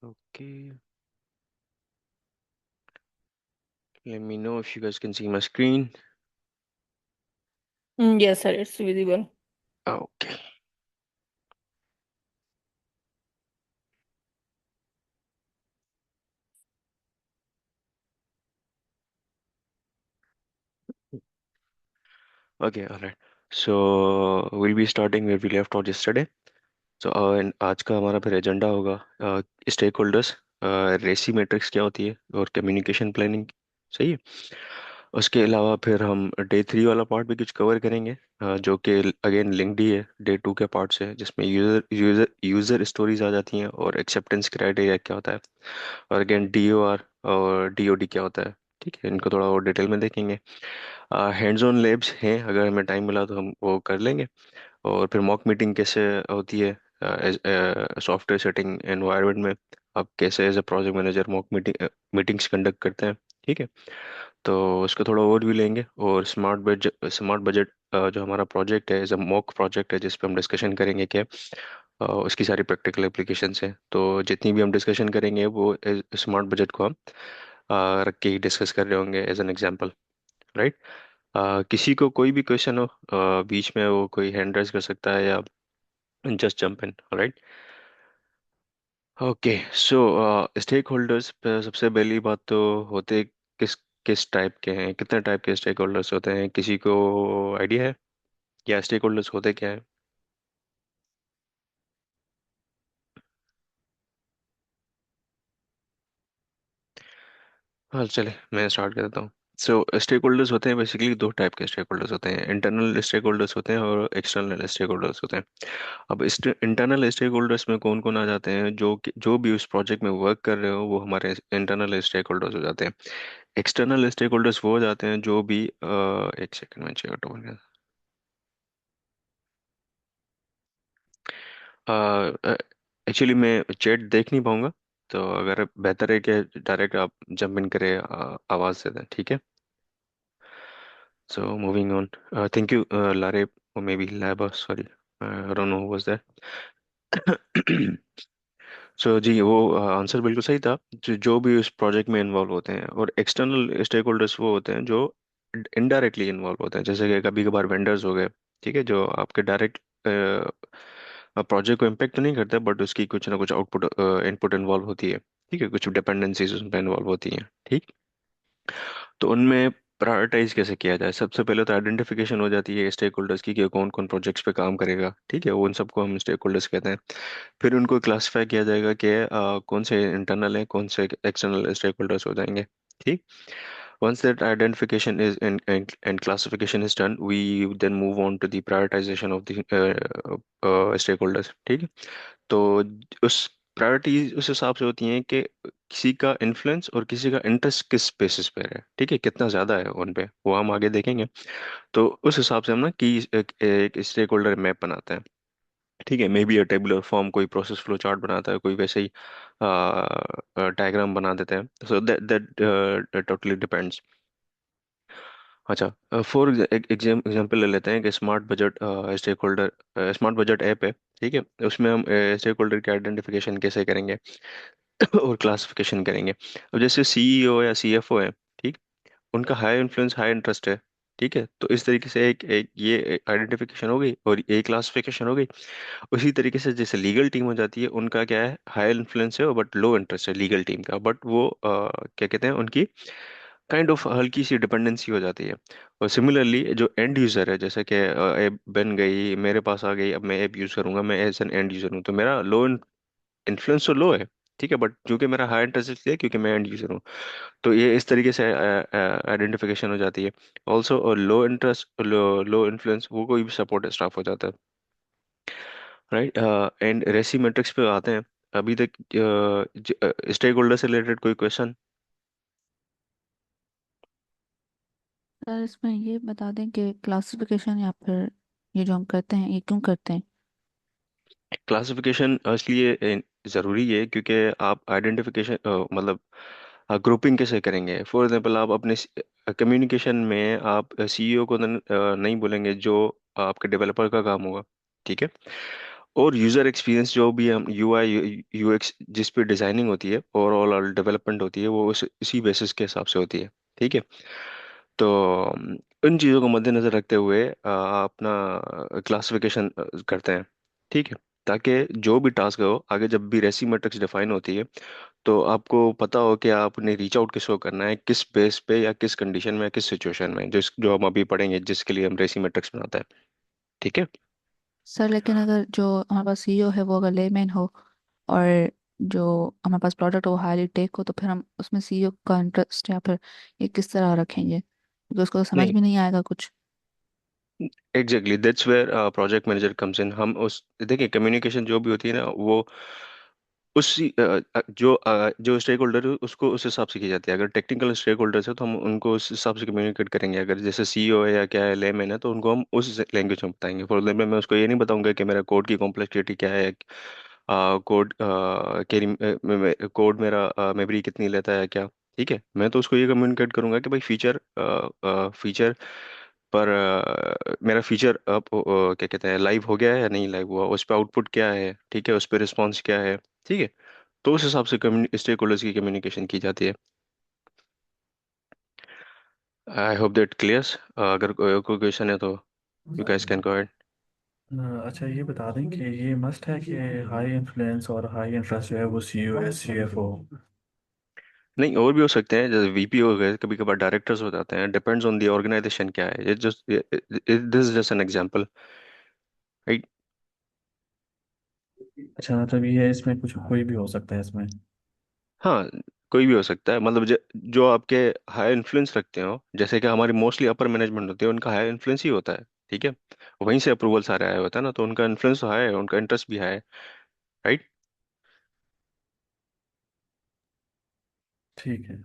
Okay, let me know if you guys can see my screen. Yes, sir, it's visible. Okay. Okay, all right. So we'll be starting where we left off yesterday. So आज का हमारा फिर agenda होगा stake holders, रेसी matrix क्या होती है और कम्युनिकेशन प्लानिंग। सही है। उसके अलावा फिर हम डे 3 वाला पार्ट भी कुछ कवर करेंगे, जो कि अगेन लिंक्ड ही है डे 2 के पार्ट से, जिसमें यूजर यूजर यूजर स्टोरीज आ जाती हैं और एक्सेप्टेंस क्राइटेरिया क्या होता है, और अगेन डीओआर और डीओडी क्या होता है। ठीक है, इनको थोड़ा और डिटेल में देखेंगे। हैंड्स ऑन लैब्स हैं, अगर हमें टाइम मिला तो हम वो कर लेंगे। और फिर मॉक मीटिंग कैसे होती है सॉफ्टवेयर सेटिंग एनवायरनमेंट में, आप कैसे as a project manager mock meetings conduct करते हैं। ठीक है, तो उसका थोड़ा और भी लेंगे। और स्मार्ट बजट जो हमारा प्रोजेक्ट है, एज अ मॉक प्रोजेक्ट है जिस पे हम डिस्कशन करेंगे क्या उसकी सारी प्रैक्टिकल एप्लीकेशन है। तो जितनी भी हम डिस्कशन करेंगे वो स्मार्ट बजट को हम रख के ही डिस्कस कर रहे होंगे एज एन एग्जांपल। राइट। किसी को कोई भी क्वेश्चन हो बीच में, वो कोई हैंड रेज कर सकता है या just jump in. Right. Okay. So stakeholders पे सबसे पहली बात तो होते किस किस टाइप के हैं, कितने टाइप के स्टेक होल्डर्स होते हैं, किसी को आइडिया है या स्टेक होल्डर्स होते क्या है? हाँ चले, मैं स्टार्ट कर देता हूँ। सो स्टेक होल्डर्स होते हैं बेसिकली दो टाइप के स्टेक होल्डर्स होते हैं, इंटरनल स्टेक होल्डर्स होते हैं और एक्सटर्नल स्टेक होल्डर्स होते हैं। अब इस इंटरनल स्टेक होल्डर्स में कौन कौन आ जाते हैं, जो भी उस प्रोजेक्ट में वर्क कर रहे हो वो हमारे इंटरनल स्टेक होल्डर्स हो जाते हैं। एक्सटर्नल स्टेक होल्डर्स वो हो जाते हैं जो भी एक सेकंड में चेक आउट। एक्चुअली मैं चैट देख नहीं पाऊंगा, तो अगर बेहतर है कि डायरेक्ट आप जंप इन करें, आवाज़ से दें। ठीक है। So moving on. Thank you लारे, maybe Laiba, sorry, I don't know was that. So जी, वो आंसर बिल्कुल सही था। जो भी उस प्रोजेक्ट में इन्वॉल्व होते हैं, और एक्सटर्नल स्टेक होल्डर्स वो होते हैं जो इनडायरेक्टली इन्वॉल्व होते हैं, जैसे कि कभी कभार वेंडर्स हो गए। ठीक है, जो आपके डायरेक्ट प्रोजेक्ट को इम्पेक्ट तो नहीं करता, बट उसकी कुछ ना कुछ आउटपुट इनपुट इन्वॉल्व होती है। ठीक है, कुछ डिपेंडेंसीज उसमें इन्वॉल्व होती हैं। ठीक। तो उनमें प्रायोरिटाइज कैसे किया जाए, सबसे पहले तो आइडेंटिफिकेशन हो जाती है स्टेक होल्डर्स की कि कौन कौन प्रोजेक्ट्स पे काम करेगा। ठीक है, वो उन सबको हम स्टेक होल्डर्स कहते हैं। फिर उनको क्लासिफाई किया जाएगा कि कौन से इंटरनल है, कौन से एक्सटर्नल स्टेक होल्डर्स हो जाएंगे। ठीक। Once that identification is and classification is done, we then move on to the prioritization of the stakeholders. ठीक है। तो उस प्रायोरिटी उस हिसाब से होती हैं कि किसी का इन्फ्लुएंस और किसी का इंटरेस्ट किस बेसिस पे है। ठीक है, कितना ज्यादा है उन पे, वो हम आगे देखेंगे। तो उस हिसाब से हम ना कि एक स्टेक होल्डर मैप बनाते हैं। ठीक है, maybe a tabular form, कोई प्रोसेस फ्लो चार्ट बनाता है, कोई वैसे ही डायग्राम बना देते हैं। So that that totally depends. अच्छा, फॉर एग्जाम्पल ले लेते हैं कि stakeholder smart budget app है। ठीक है, उसमें हम स्टेक होल्डर की आइडेंटिफिकेशन कैसे करेंगे और क्लासिफिकेशन करेंगे। अब जैसे सीईओ या सीएफओ है, ठीक, उनका हाई इन्फ्लुएंस हाई इंटरेस्ट है। ठीक है, तो इस तरीके से एक ये आइडेंटिफिकेशन हो गई और ये क्लासिफिकेशन हो गई। उसी तरीके से जैसे लीगल टीम हो जाती है, उनका क्या है, हाई इन्फ्लुएंस है बट लो इंटरेस्ट है लीगल टीम का, बट वो क्या कहते हैं, उनकी काइंड ऑफ हल्की सी डिपेंडेंसी हो जाती है। और सिमिलरली जो एंड यूजर है, जैसे कि ऐप बन गई मेरे पास आ गई, अब मैं ऐप यूज करूंगा, मैं एज एन एंड यूजर हूँ, तो मेरा लो इन्फ्लुएंस तो लो है। ठीक है, बट क्योंकि मेरा हाई इंटरेस्ट इसलिए क्योंकि मैं एंड यूजर हूँ। तो ये इस तरीके से आइडेंटिफिकेशन हो जाती है। ऑल्सो लो इंटरेस्ट लो लो इन्फ्लुएंस, वो कोई भी सपोर्ट स्टाफ हो जाता है। राइट। एंड रेसी मैट्रिक्स पे आते हैं। अभी तक स्टेक होल्डर से रिलेटेड कोई क्वेश्चन? सर, इसमें ये बता दें कि क्लासिफिकेशन या फिर ये जो हम करते हैं ये क्यों करते हैं। क्लासिफिकेशन इसलिए ज़रूरी है क्योंकि आप आइडेंटिफिकेशन मतलब ग्रुपिंग कैसे करेंगे। फॉर एग्जांपल, आप अपने कम्युनिकेशन में आप सीईओ को नहीं बोलेंगे जो आपके डेवलपर का काम होगा। ठीक है, और यूजर एक्सपीरियंस जो भी हम UI UX जिस पे डिजाइनिंग होती है, ओवरऑल डेवलपमेंट होती है, वो इसी बेसिस के हिसाब से होती है। ठीक है। तो इन चीज़ों को मद्देनजर रखते हुए अपना क्लासिफिकेशन करते हैं। ठीक है। ताकि जो भी टास्क हो आगे जब भी रेसी मैट्रिक्स डिफाइन होती है, तो आपको पता हो कि आपने रीच आउट किसको करना है, किस बेस पे या किस कंडीशन में, किस सिचुएशन में, जो हम अभी पढ़ेंगे, जिसके लिए हम रेसी मैट्रिक्स बनाते हैं। ठीक है। सर लेकिन अगर जो हमारे पास सीईओ है वो अगर लेमैन हो, और जो हमारे पास प्रोडक्ट हो वो हाईली टेक हो, तो फिर हम उसमें सीईओ का इंटरेस्ट या फिर ये किस तरह रखेंगे, क्योंकि उसको तो समझ नहीं, भी नहीं आएगा कुछ। Exactly that's where project manager comes in. हम उस देखिए, कम्युनिकेशन जो भी होती है ना, वो उसी जो स्टेक होल्डर है उसको उस हिसाब से की जाती है। अगर टेक्निकल स्टेक होल्डर्स है तो हम उनको उस हिसाब से कम्युनिकेट करेंगे। अगर जैसे सीईओ है या क्या है, लेमैन है, तो उनको हम उस लैंग्वेज में बताएंगे। फॉर एग्जाम्पल मैं उसको ये नहीं बताऊंगा कि मेरा कोड की कॉम्प्लेक्सिटी क्या है, कोड कोड मेरा मेमोरी कितनी लेता है क्या। ठीक है। मैं तो उसको ये कम्युनिकेट करूंगा कि भाई फीचर पर मेरा फीचर अब क्या कहते हैं, लाइव हो गया है या नहीं लाइव हुआ, उस पर आउटपुट क्या है, ठीक है, उस पर रिस्पॉन्स क्या है। ठीक है। तो उस हिसाब से स्टेक होल्डर्स की कम्युनिकेशन की जाती है। आई होप दैट क्लियर्स। अगर कोई क्वेश्चन है तो you guys can go ahead. अच्छा ये बता दें कि ये मस्ट है कि हाई इन्फ्लुएंस और हाई इंटरेस्ट जो है वो सीईओ है सीएफओ। नहीं, और भी हो सकते हैं, जैसे VP हो गए, कभी कभार डायरेक्टर्स हो जाते हैं, डिपेंड्स ऑन द ऑर्गेनाइजेशन क्या है। ये just this just an example, right. अच्छा मतलब ये इसमें कुछ कोई भी हो सकता है इसमें। हाँ, कोई भी हो सकता है। मतलब जो आपके हाई इन्फ्लुएंस रखते हो, जैसे कि हमारी मोस्टली अपर मैनेजमेंट होती है, उनका हाई इन्फ्लुएंस ही होता है। ठीक है। वहीं से अप्रूवल सारे आए होता है ना, तो उनका इन्फ्लुएंस तो हाई है, उनका इंटरेस्ट भी हाई है, राइट। ठीक है।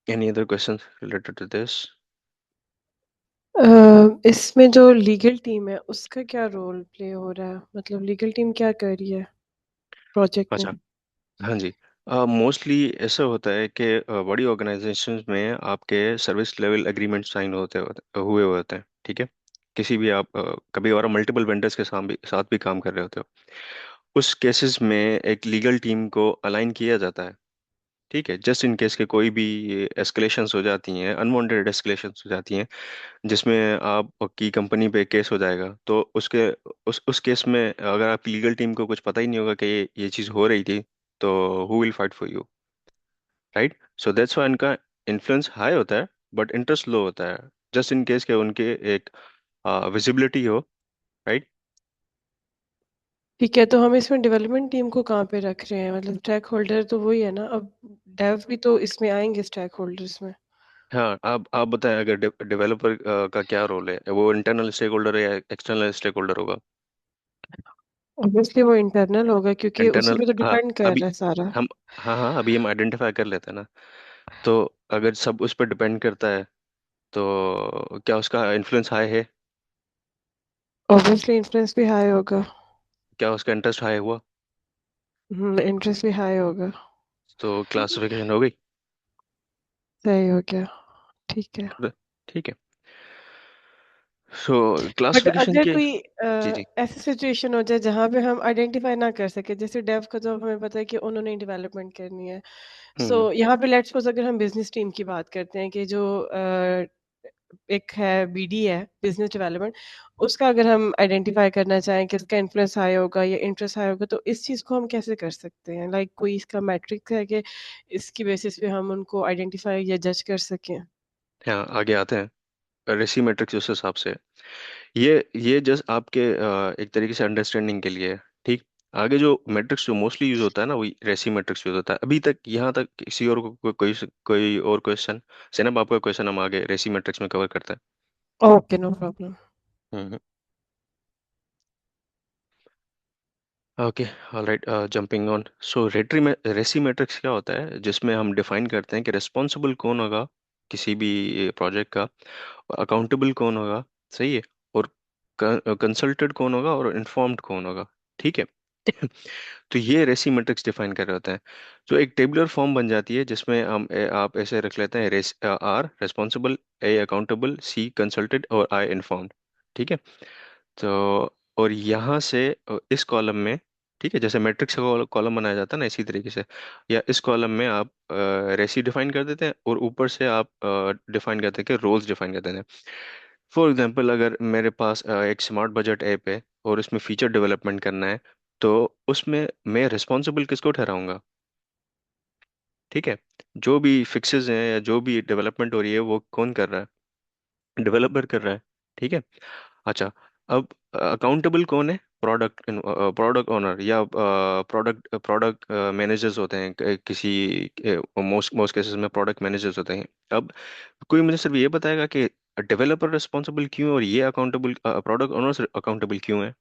Any other question related to this? इसमें जो लीगल टीम है उसका क्या रोल प्ले हो रहा है, मतलब लीगल टीम क्या कर रही है प्रोजेक्ट में? अच्छा, हाँ जी। मोस्टली ऐसा होता है कि बड़ी ऑर्गेनाइजेशंस में आपके सर्विस लेवल एग्रीमेंट साइन हुए होते हैं। ठीक है। किसी भी आप कभी और मल्टीपल वेंडर्स के साथ भी काम कर रहे होते हो, उस केसेस में एक लीगल टीम को अलाइन किया जाता है। ठीक है। जस्ट इन केस के कोई भी एस्केलेशंस हो जाती हैं, अनवांटेड एस्केलेशंस हो जाती हैं, जिसमें आपकी कंपनी पे केस हो जाएगा, तो उस केस में अगर आप लीगल टीम को कुछ पता ही नहीं होगा कि ये चीज़ हो रही थी, तो who will fight for you, right. So that's why इनका इन्फ्लुएंस हाई होता है, बट इंटरेस्ट लो होता है, जस्ट इन केस के उनके एक विजिबिलिटी हो, राइट। ठीक है, तो हम इसमें डेवलपमेंट टीम को कहाँ पे रख रहे हैं? मतलब स्टेक होल्डर तो वही है ना, अब डेव भी तो इसमें आएंगे स्टेक होल्डर्स में। हाँ, आप बताएं, अगर डेवलपर का क्या रोल है, वो इंटरनल स्टेक होल्डर है या एक्सटर्नल स्टेक होल्डर होगा? ऑब्वियसली वो इंटरनल होगा क्योंकि उसी इंटरनल, पे तो हाँ। डिपेंड कर अभी रहा है सारा। हम हाँ हाँ, अभी हम आइडेंटिफाई कर लेते हैं ना। तो अगर सब उस पर डिपेंड करता है, तो क्या उसका इन्फ्लुएंस हाई है? ऑब्वियसली इंटरेस्ट भी हाई होगा। क्या उसका इंटरेस्ट हाई हुआ? इंटरेस्ट भी हाई होगा। तो क्लासिफिकेशन हो गई। सही हो गया। ठीक है। ठीक है। सो बट क्लासिफिकेशन अगर के, कोई जी जी। ऐसी सिचुएशन हो जाए जहाँ पे हम आइडेंटिफाई ना कर सके, जैसे डेव का तो हमें पता है कि उन्होंने डेवलपमेंट करनी है। सो हम्म यहाँ पे लेट्स सपोज अगर हम बिजनेस टीम की बात करते हैं कि जो एक है बीडी है बिजनेस डेवलपमेंट, उसका अगर हम आइडेंटिफाई करना चाहें कि उसका इन्फ्लुएंस हाई होगा या इंटरेस्ट हाई होगा, तो इस चीज़ को हम कैसे कर सकते हैं? लाइक कोई इसका मैट्रिक्स है कि इसकी बेसिस पे हम उनको आइडेंटिफाई या जज कर सकें? हाँ, आगे आते हैं। रेसी मैट्रिक्स उस हिसाब से, ये जस्ट आपके एक तरीके से अंडरस्टैंडिंग के लिए है। ठीक। आगे जो मैट्रिक्स जो मोस्टली यूज होता है ना, वही रेसी मैट्रिक्स यूज होता है। अभी तक यहाँ तक किसी और को कोई और क्वेश्चन? सेनब, आपका क्वेश्चन हम आगे रेसी मैट्रिक्स में कवर करते ओके, नो प्रॉब्लम। हैं। Okay. Alright, jumping on. So रेटरी में रेसी मैट्रिक्स क्या होता है, जिसमें हम डिफाइन करते हैं कि रिस्पॉन्सिबल कौन होगा किसी भी प्रोजेक्ट का, अकाउंटेबल कौन होगा, सही है, और कंसल्टेड कौन होगा, और इन्फॉर्म्ड कौन होगा। ठीक है। तो ये रेसी मैट्रिक्स डिफाइन कर रहे होते हैं। तो एक टेबुलर फॉर्म बन जाती है, जिसमें आप ऐसे रख लेते हैं, RACI R responsible, A accountable, C consulted, और I इन्फॉर्म्ड। ठीक है। तो और यहाँ से इस कॉलम में, ठीक है, जैसे मैट्रिक्स का कॉलम बनाया जाता है ना, इसी तरीके से, या इस कॉलम में आप रेसी डिफाइन कर देते हैं और ऊपर से आप डिफाइन करते हैं कि रोल्स डिफाइन कर देते हैं। फॉर एग्जांपल, अगर मेरे पास एक स्मार्ट बजट ऐप है और उसमें फीचर डेवलपमेंट करना है, तो उसमें मैं रिस्पॉन्सिबल किसको ठहराऊंगा? ठीक है, जो भी फिक्सेस हैं या जो भी डेवलपमेंट हो रही है वो कौन कर रहा है? डेवलपर कर रहा है। ठीक है। अच्छा, अब अकाउंटेबल कौन है? प्रोडक्ट ओनर या प्रोडक्ट प्रोडक्ट मैनेजर्स होते हैं, किसी मोस्ट मोस्ट केसेस में प्रोडक्ट मैनेजर्स होते हैं। अब कोई मुझे सिर्फ ये बताएगा कि डेवलपर रिस्पॉन्सिबल क्यों है और ये अकाउंटेबल, प्रोडक्ट ओनर अकाउंटेबल क्यों है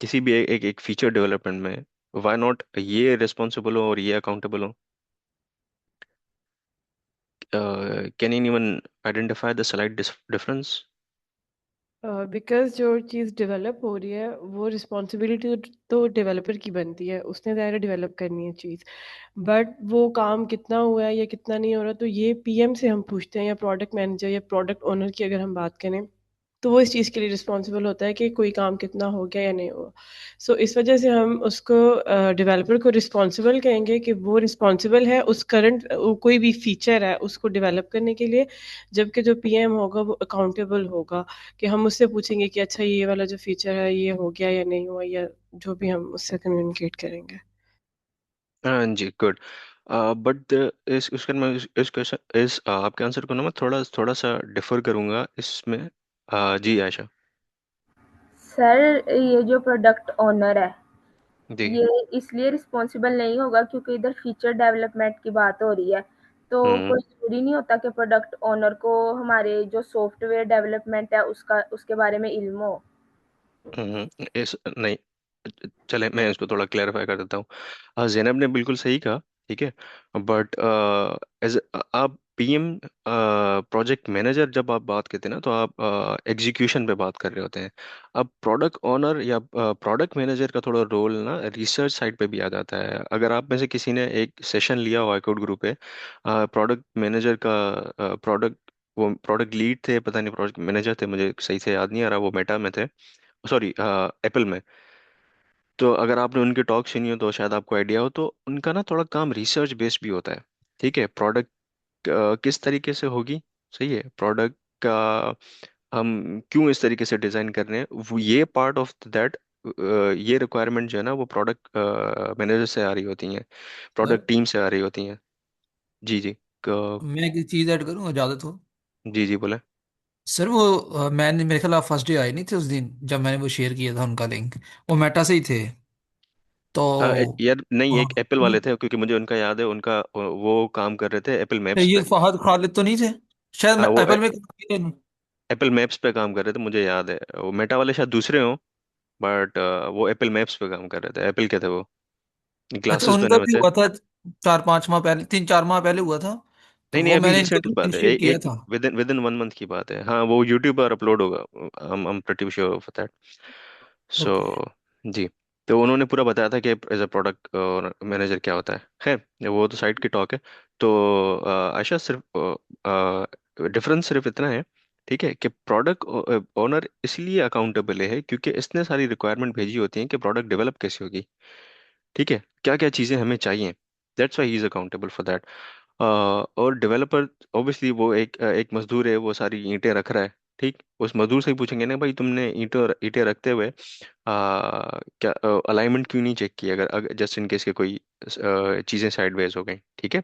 किसी भी एक फीचर डेवलपमेंट में? व्हाई नॉट ये रिस्पॉन्सिबल हो और ये अकाउंटेबल हो? Can anyone identify the slight difference? Because जो चीज़ डेवलप हो रही है वो रिस्पॉन्सिबिलिटी तो डेवलपर की बनती है, उसने ज़ाहिर डेवलप करनी है चीज़। बट वो काम कितना हुआ है या कितना नहीं हो रहा, तो ये पीएम से हम पूछते हैं, या प्रोडक्ट मैनेजर या प्रोडक्ट ओनर की अगर हम बात करें, तो वो इस चीज़ के लिए रिस्पॉन्सिबल होता है कि कोई काम कितना हो गया या नहीं हुआ। सो इस वजह से हम उसको डेवलपर को रिस्पॉन्सिबल कहेंगे कि वो रिस्पॉन्सिबल है उस करंट कोई भी फीचर है उसको डेवलप करने के लिए। जबकि जो पीएम होगा वो अकाउंटेबल होगा, कि हम उससे पूछेंगे कि अच्छा ये वाला जो फीचर है ये हो गया या नहीं हुआ, या जो भी हम उससे कम्युनिकेट करेंगे। हाँ जी, गुड। बट इस उसके मैं इस क्वेश्चन इस आपके आंसर को ना मैं थोड़ा थोड़ा सा डिफर करूंगा इसमें। जी आयशा। सर, ये जो प्रोडक्ट ओनर है, जी। ये इसलिए रिस्पॉन्सिबल नहीं होगा क्योंकि इधर फीचर डेवलपमेंट की बात हो रही है। तो हम्म। कोई जरूरी नहीं होता कि प्रोडक्ट ओनर को हमारे जो सॉफ्टवेयर डेवलपमेंट है उसका उसके बारे में इल्म हो। इस नहीं, चले मैं इसको थोड़ा क्लैरिफाई कर देता हूँ। जैनब ने बिल्कुल सही कहा, ठीक है। बट एज आप पीएम प्रोजेक्ट मैनेजर जब आप बात करते हैं ना, तो आप एग्जीक्यूशन पे बात कर रहे होते हैं। अब प्रोडक्ट ओनर या प्रोडक्ट मैनेजर का थोड़ा रोल ना रिसर्च साइड पे भी आ जाता है। अगर आप में से किसी ने एक सेशन लिया हो आईकोड ग्रुप पे, प्रोडक्ट मैनेजर का, प्रोडक्ट वो प्रोडक्ट लीड थे, पता नहीं प्रोडक्ट मैनेजर थे, मुझे सही से याद नहीं आ रहा, वो मेटा में थे, सॉरी एप्पल में। तो अगर आपने उनकी टॉक सुनी हो तो शायद आपको आइडिया हो, तो उनका ना थोड़ा काम रिसर्च बेस्ड भी होता है। ठीक है, प्रोडक्ट किस तरीके से होगी, सही है, प्रोडक्ट का हम क्यों इस तरीके से डिजाइन कर रहे हैं, ये पार्ट ऑफ दैट, ये रिक्वायरमेंट जो है ना वो प्रोडक्ट मैनेजर से आ रही होती हैं, सर प्रोडक्ट टीम से आ रही होती हैं। जी जी। मैं एक चीज ऐड करूँ इजाजत हो? जी जी बोले। सर वो मैंने मेरे ख्याल आप फर्स्ट डे आए नहीं थे उस दिन जब मैंने वो शेयर किया था उनका लिंक। वो मेटा से ही थे तो। यार नहीं, हाँ, एक एप्पल वाले थे, क्योंकि मुझे उनका याद है, उनका वो काम कर रहे थे एप्पल मैप्स ये पे। फहद खालिद तो नहीं थे? शायद हाँ, वो एप्पल में काम किया इन्होंने। एप्पल मैप्स पे काम कर रहे थे, मुझे याद है। वो मेटा वाले शायद दूसरे हों, बट वो एप्पल मैप्स पे काम कर रहे थे। एप्पल के थे वो, अच्छा, ग्लासेस पहने उनका हुए भी थे। हुआ था 4-5 माह पहले, 3-4 माह पहले हुआ था। तो नहीं नहीं, वो अभी मैंने इनका रिसेंट की बात लिंक है, शेयर किया एक था। विद इन 1 मंथ की बात है। हाँ, वो यूट्यूब पर अपलोड होगा। I am pretty sure of that. So okay. जी। तो उन्होंने पूरा बताया था कि एज अ प्रोडक्ट मैनेजर क्या होता है। खैर, वो तो साइड की टॉक है। तो आयशा, सिर्फ डिफरेंस सिर्फ इतना है, ठीक है, कि प्रोडक्ट ओनर इसलिए अकाउंटेबल है क्योंकि इसने सारी रिक्वायरमेंट भेजी होती हैं कि प्रोडक्ट डेवलप कैसे होगी, ठीक है, क्या क्या चीज़ें हमें चाहिए। That's why he is accountable for that. और डेवलपर ऑब्वियसली वो एक मजदूर है, वो सारी ईंटें रख रहा है। ठीक, उस मजदूर से ही पूछेंगे ना, भाई तुमने ईंटें ईंटें रखते हुए क्या अलाइनमेंट क्यों नहीं चेक की, अगर जस्ट इन केस के कोई चीज़ें साइडवेज हो गई, ठीक है।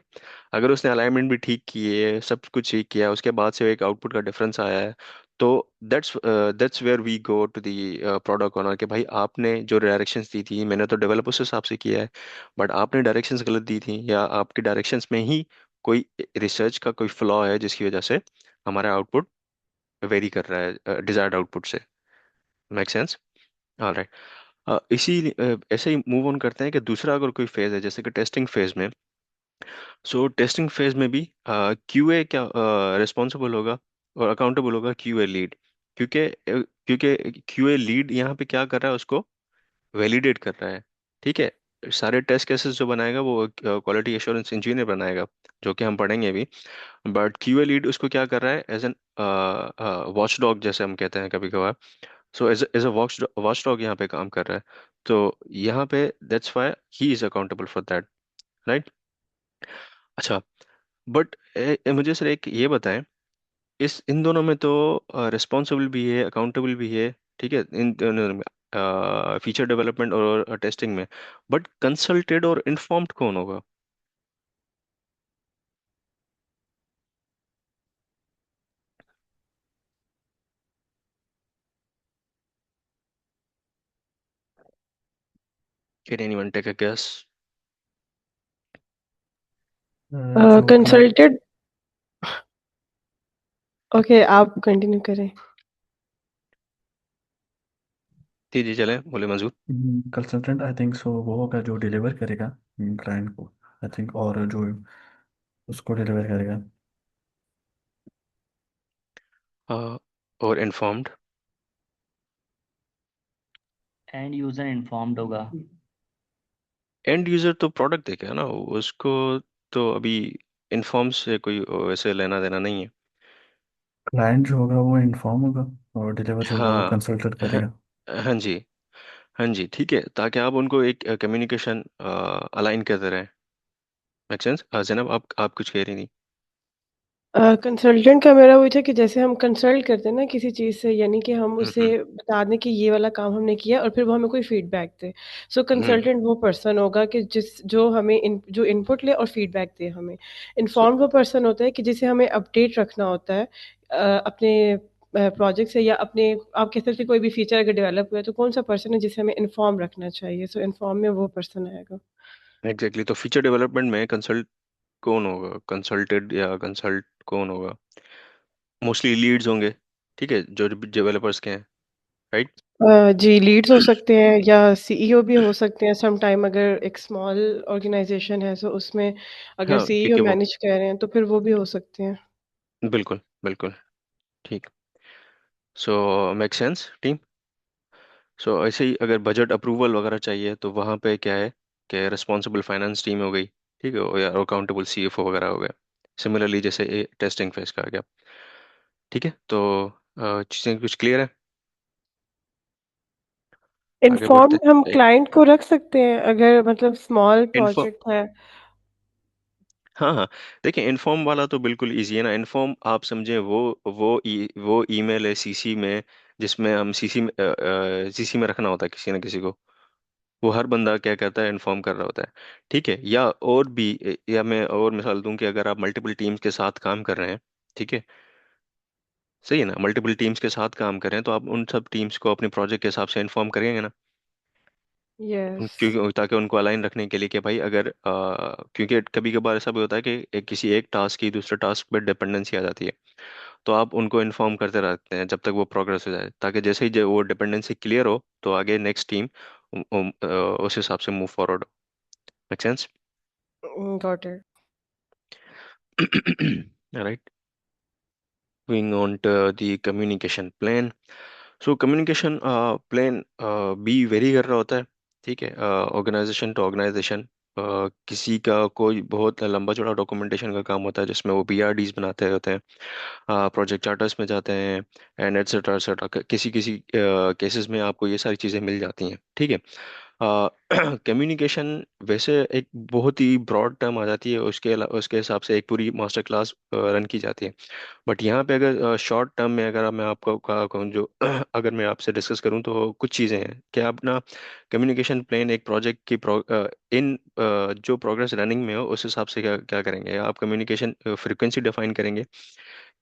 अगर उसने अलाइनमेंट भी ठीक की है, सब कुछ ठीक किया, उसके बाद से एक आउटपुट का डिफरेंस आया है, तो that's where we go to the product owner, कि भाई आपने जो डायरेक्शंस दी थी, मैंने तो डेवलप उस हिसाब से किया है, बट आपने डायरेक्शंस गलत दी थी, या आपकी डायरेक्शंस में ही कोई रिसर्च का कोई फ्लॉ है जिसकी वजह से हमारा आउटपुट वेरी कर रहा है डिजायर्ड आउटपुट से। Make sense? ऑलराइट। ऐसे ही मूव ऑन करते हैं कि दूसरा अगर कोई फेज है, जैसे कि टेस्टिंग फेज में। सो टेस्टिंग फेज में भी क्यूए क्या रिस्पॉन्सिबल होगा और अकाउंटेबल होगा? QA lead. क्योंकि क्यूए लीड यहाँ पे क्या कर रहा है, उसको वैलिडेट कर रहा है, ठीक है। सारे टेस्ट केसेस जो बनाएगा वो क्वालिटी एश्योरेंस इंजीनियर बनाएगा, जो कि हम पढ़ेंगे अभी। बट क्यूए लीड उसको क्या कर रहा है, एज एन वॉच डॉग जैसे हम कहते हैं कभी कभार। So as a watchdog यहाँ पे काम कर रहा है। तो यहाँ पे that's why he is accountable for that, right. अच्छा, बट मुझे सर एक ये बताएं, इस इन दोनों में तो रिस्पॉन्सिबल भी है, अकाउंटेबल भी है, ठीक है, इन दोनों में, फीचर डेवलपमेंट और टेस्टिंग में। बट कंसल्टेड और इन्फॉर्म्ड कौन होगा? Can anyone take a guess? जो क्लाइंट कंसल्टेड। ओके, आप कंटिन्यू करें। जी जी, चलें, बोले मंजूर। कंसल्टेंट आई थिंक सो वो होगा जो डिलीवर करेगा क्लाइंट को, आई थिंक, और जो उसको डिलीवर करेगा। और इन्फॉर्म्ड? एंड यूजर इन्फॉर्म्ड होगा। एंड यूजर तो प्रोडक्ट देखेगा ना उसको, तो अभी इन्फॉर्म से कोई वैसे लेना देना नहीं है। क्लाइंट जो होगा वो इन्फॉर्म होगा, और डिलीवर जो होगा वो हाँ कंसल्टेंट हाँ, करेगा। हाँ जी, हाँ जी, ठीक है, ताकि आप उनको एक कम्युनिकेशन अलाइन करते रहें। Make sense? जनाब, आप कुछ कह रही थी। कंसल्टेंट का मेरा वही था कि जैसे हम कंसल्ट करते हैं ना किसी चीज़ से, यानी कि हम उसे हम्म बता दें कि ये वाला काम हमने किया और फिर वो हमें कोई फीडबैक दे। सो हम्म। कंसल्टेंट वो पर्सन होगा कि जो हमें जो इनपुट ले और फीडबैक दे हमें। सो इन्फॉर्म वो पर्सन होता है कि जिसे हमें अपडेट रखना होता है अपने प्रोजेक्ट से, या अपने, आप कह सकते हैं कोई भी फीचर अगर डेवलप हुआ है तो कौन सा पर्सन है जिसे हमें इन्फॉर्म रखना चाहिए। सो इन्फॉर्म में वो पर्सन आएगा। एग्जैक्टली, तो फीचर डेवलपमेंट में कंसल्ट कौन होगा, कंसल्टेड या कंसल्ट कौन होगा? मोस्टली लीड्स होंगे, ठीक है, जो डेवलपर्स के हैं, राइट। जी, लीड्स हो सकते हैं या सीईओ भी हो सकते हैं सम टाइम, अगर एक स्मॉल ऑर्गेनाइजेशन है तो उसमें अगर हाँ, सीईओ क्योंकि वो, मैनेज कर रहे हैं तो फिर वो भी हो सकते हैं। बिल्कुल बिल्कुल, ठीक। So make sense team. So ऐसे ही अगर बजट अप्रूवल वगैरह चाहिए तो वहाँ पे क्या है कि रिस्पॉन्सिबल फाइनेंस टीम हो गई, ठीक है, या अकाउंटेबल सीएफओ वगैरह हो गया। सिमिलरली जैसे टेस्टिंग फेज का आ गया, ठीक है। तो चीज़ें कुछ क्लियर है? आगे बढ़ते इन्फॉर्म हम हैं। क्लाइंट को रख सकते हैं अगर मतलब स्मॉल इन्फॉर्म, प्रोजेक्ट है। हाँ हाँ, देखिए इन्फॉर्म वाला तो बिल्कुल इजी है ना। इन्फॉर्म आप समझे, वो ईमेल है सीसी में, जिसमें हम सीसी में रखना होता है किसी ना किसी को। वो हर बंदा क्या कहता है, इन्फॉर्म कर रहा होता है, ठीक है। या और भी, या मैं और मिसाल दूं कि अगर आप मल्टीपल टीम्स के साथ काम कर रहे हैं, ठीक है, सही है ना, मल्टीपल टीम्स के साथ काम कर रहे हैं तो आप उन सब टीम्स को अपने प्रोजेक्ट के हिसाब से इन्फॉर्म करेंगे ना। यस। क्योंकि ताकि उनको अलाइन रखने के लिए कि भाई अगर क्योंकि कभी कभार ऐसा भी होता है कि किसी एक टास्क की दूसरे टास्क पर डिपेंडेंसी आ जाती है, तो आप उनको इन्फॉर्म करते रहते हैं जब तक वो प्रोग्रेस हो जाए, ताकि जैसे ही वो डिपेंडेंसी क्लियर हो तो आगे नेक्स्ट टीम उस हिसाब से मूव फॉरवर्ड हो। Make sense? Got it. Right. Moving on to the communication plan. So communication plan भी वेरी कर रहा होता है, ठीक है, ऑर्गेनाइजेशन टू ऑर्गेनाइजेशन। किसी का कोई बहुत लंबा चौड़ा डॉक्यूमेंटेशन का काम होता है जिसमें वो बीआरडीज बनाते होते हैं, प्रोजेक्ट चार्टर्स में जाते हैं, एंड एटसेट्रा एटसेट्रा। किसी किसी केसेस में आपको ये सारी चीज़ें मिल जाती हैं, ठीक है। कम्युनिकेशन वैसे एक बहुत ही ब्रॉड टर्म आ जाती है, उसके हिसाब से एक पूरी मास्टर क्लास रन की जाती है। बट यहाँ पे अगर शॉर्ट टर्म में अगर मैं आपको कहूँ जो अगर मैं आपसे डिस्कस करूँ तो कुछ चीज़ें हैं कि आप ना कम्युनिकेशन प्लान एक प्रोजेक्ट की जो प्रोग्रेस रनिंग में हो उस हिसाब से क्या क्या करेंगे, आप कम्युनिकेशन फ्रीक्वेंसी डिफाइन करेंगे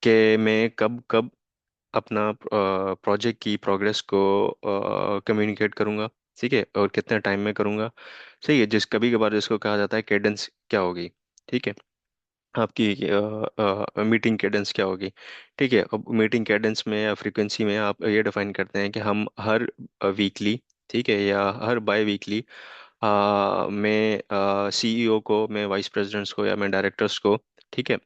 कि मैं कब कब अपना प्रोजेक्ट की प्रोग्रेस को कम्युनिकेट करूँगा, ठीक है, और कितने टाइम में करूँगा, सही है। कभी कभार जिसको कहा जाता है कैडेंस क्या होगी, ठीक है, आपकी मीटिंग कैडेंस क्या होगी, ठीक है। अब मीटिंग कैडेंस में या फ्रीक्वेंसी में आप ये डिफाइन करते हैं कि हम हर वीकली, ठीक है, या हर बाय वीकली मैं सीईओ को, मैं वाइस प्रेसिडेंट्स को या मैं डायरेक्टर्स को, ठीक है,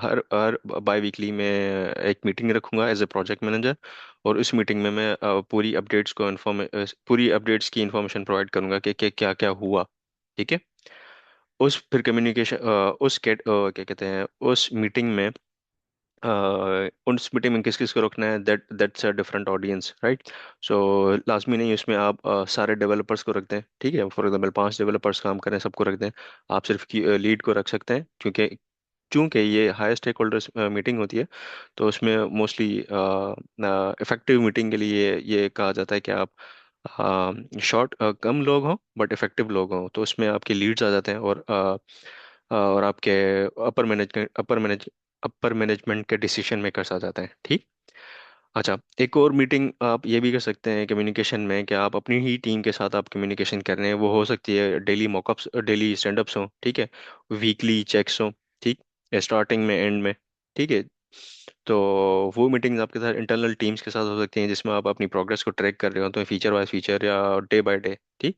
हर हर बाय वीकली मैं एक मीटिंग रखूंगा एज ए प्रोजेक्ट मैनेजर। और उस मीटिंग में मैं पूरी अपडेट्स की इंफॉर्मेशन प्रोवाइड करूंगा कि क्या क्या हुआ, ठीक है। उस फिर कम्युनिकेशन क्या कहते हैं उस मीटिंग में, उस मीटिंग में किस किस को रखना है, that's a different audience, right. So लाजमी नहीं उसमें आप सारे डेवलपर्स को रख दें, ठीक है। फॉर एग्जांपल 5 डेवलपर्स काम करें, सबको रख दें। आप सिर्फ लीड को रख सकते हैं, क्योंकि चूंकि ये हायर स्टेक होल्डर्स मीटिंग होती है, तो उसमें मोस्टली इफेक्टिव मीटिंग के लिए ये कहा जाता है कि आप शॉर्ट कम लोग हों बट इफेक्टिव लोग हों, तो उसमें आपके लीड्स आ जाते हैं, और आपके अपर मैनेजमेंट के डिसीजन मेकर्स आ जाते हैं, ठीक। अच्छा, एक और मीटिंग आप ये भी कर सकते हैं कम्युनिकेशन में, कि आप अपनी ही टीम के साथ आप कम्युनिकेशन कर रहे हैं। वो हो सकती है daily mockups, daily stand ups हो, ठीक है, वीकली चेक्स हो, ठीक, स्टार्टिंग में, एंड में, ठीक है। तो वो मीटिंग्स आपके साथ इंटरनल टीम्स के साथ हो सकती हैं, जिसमें आप अपनी प्रोग्रेस को ट्रैक कर रहे हो, तो फीचर बाय फीचर या डे बाय डे, ठीक।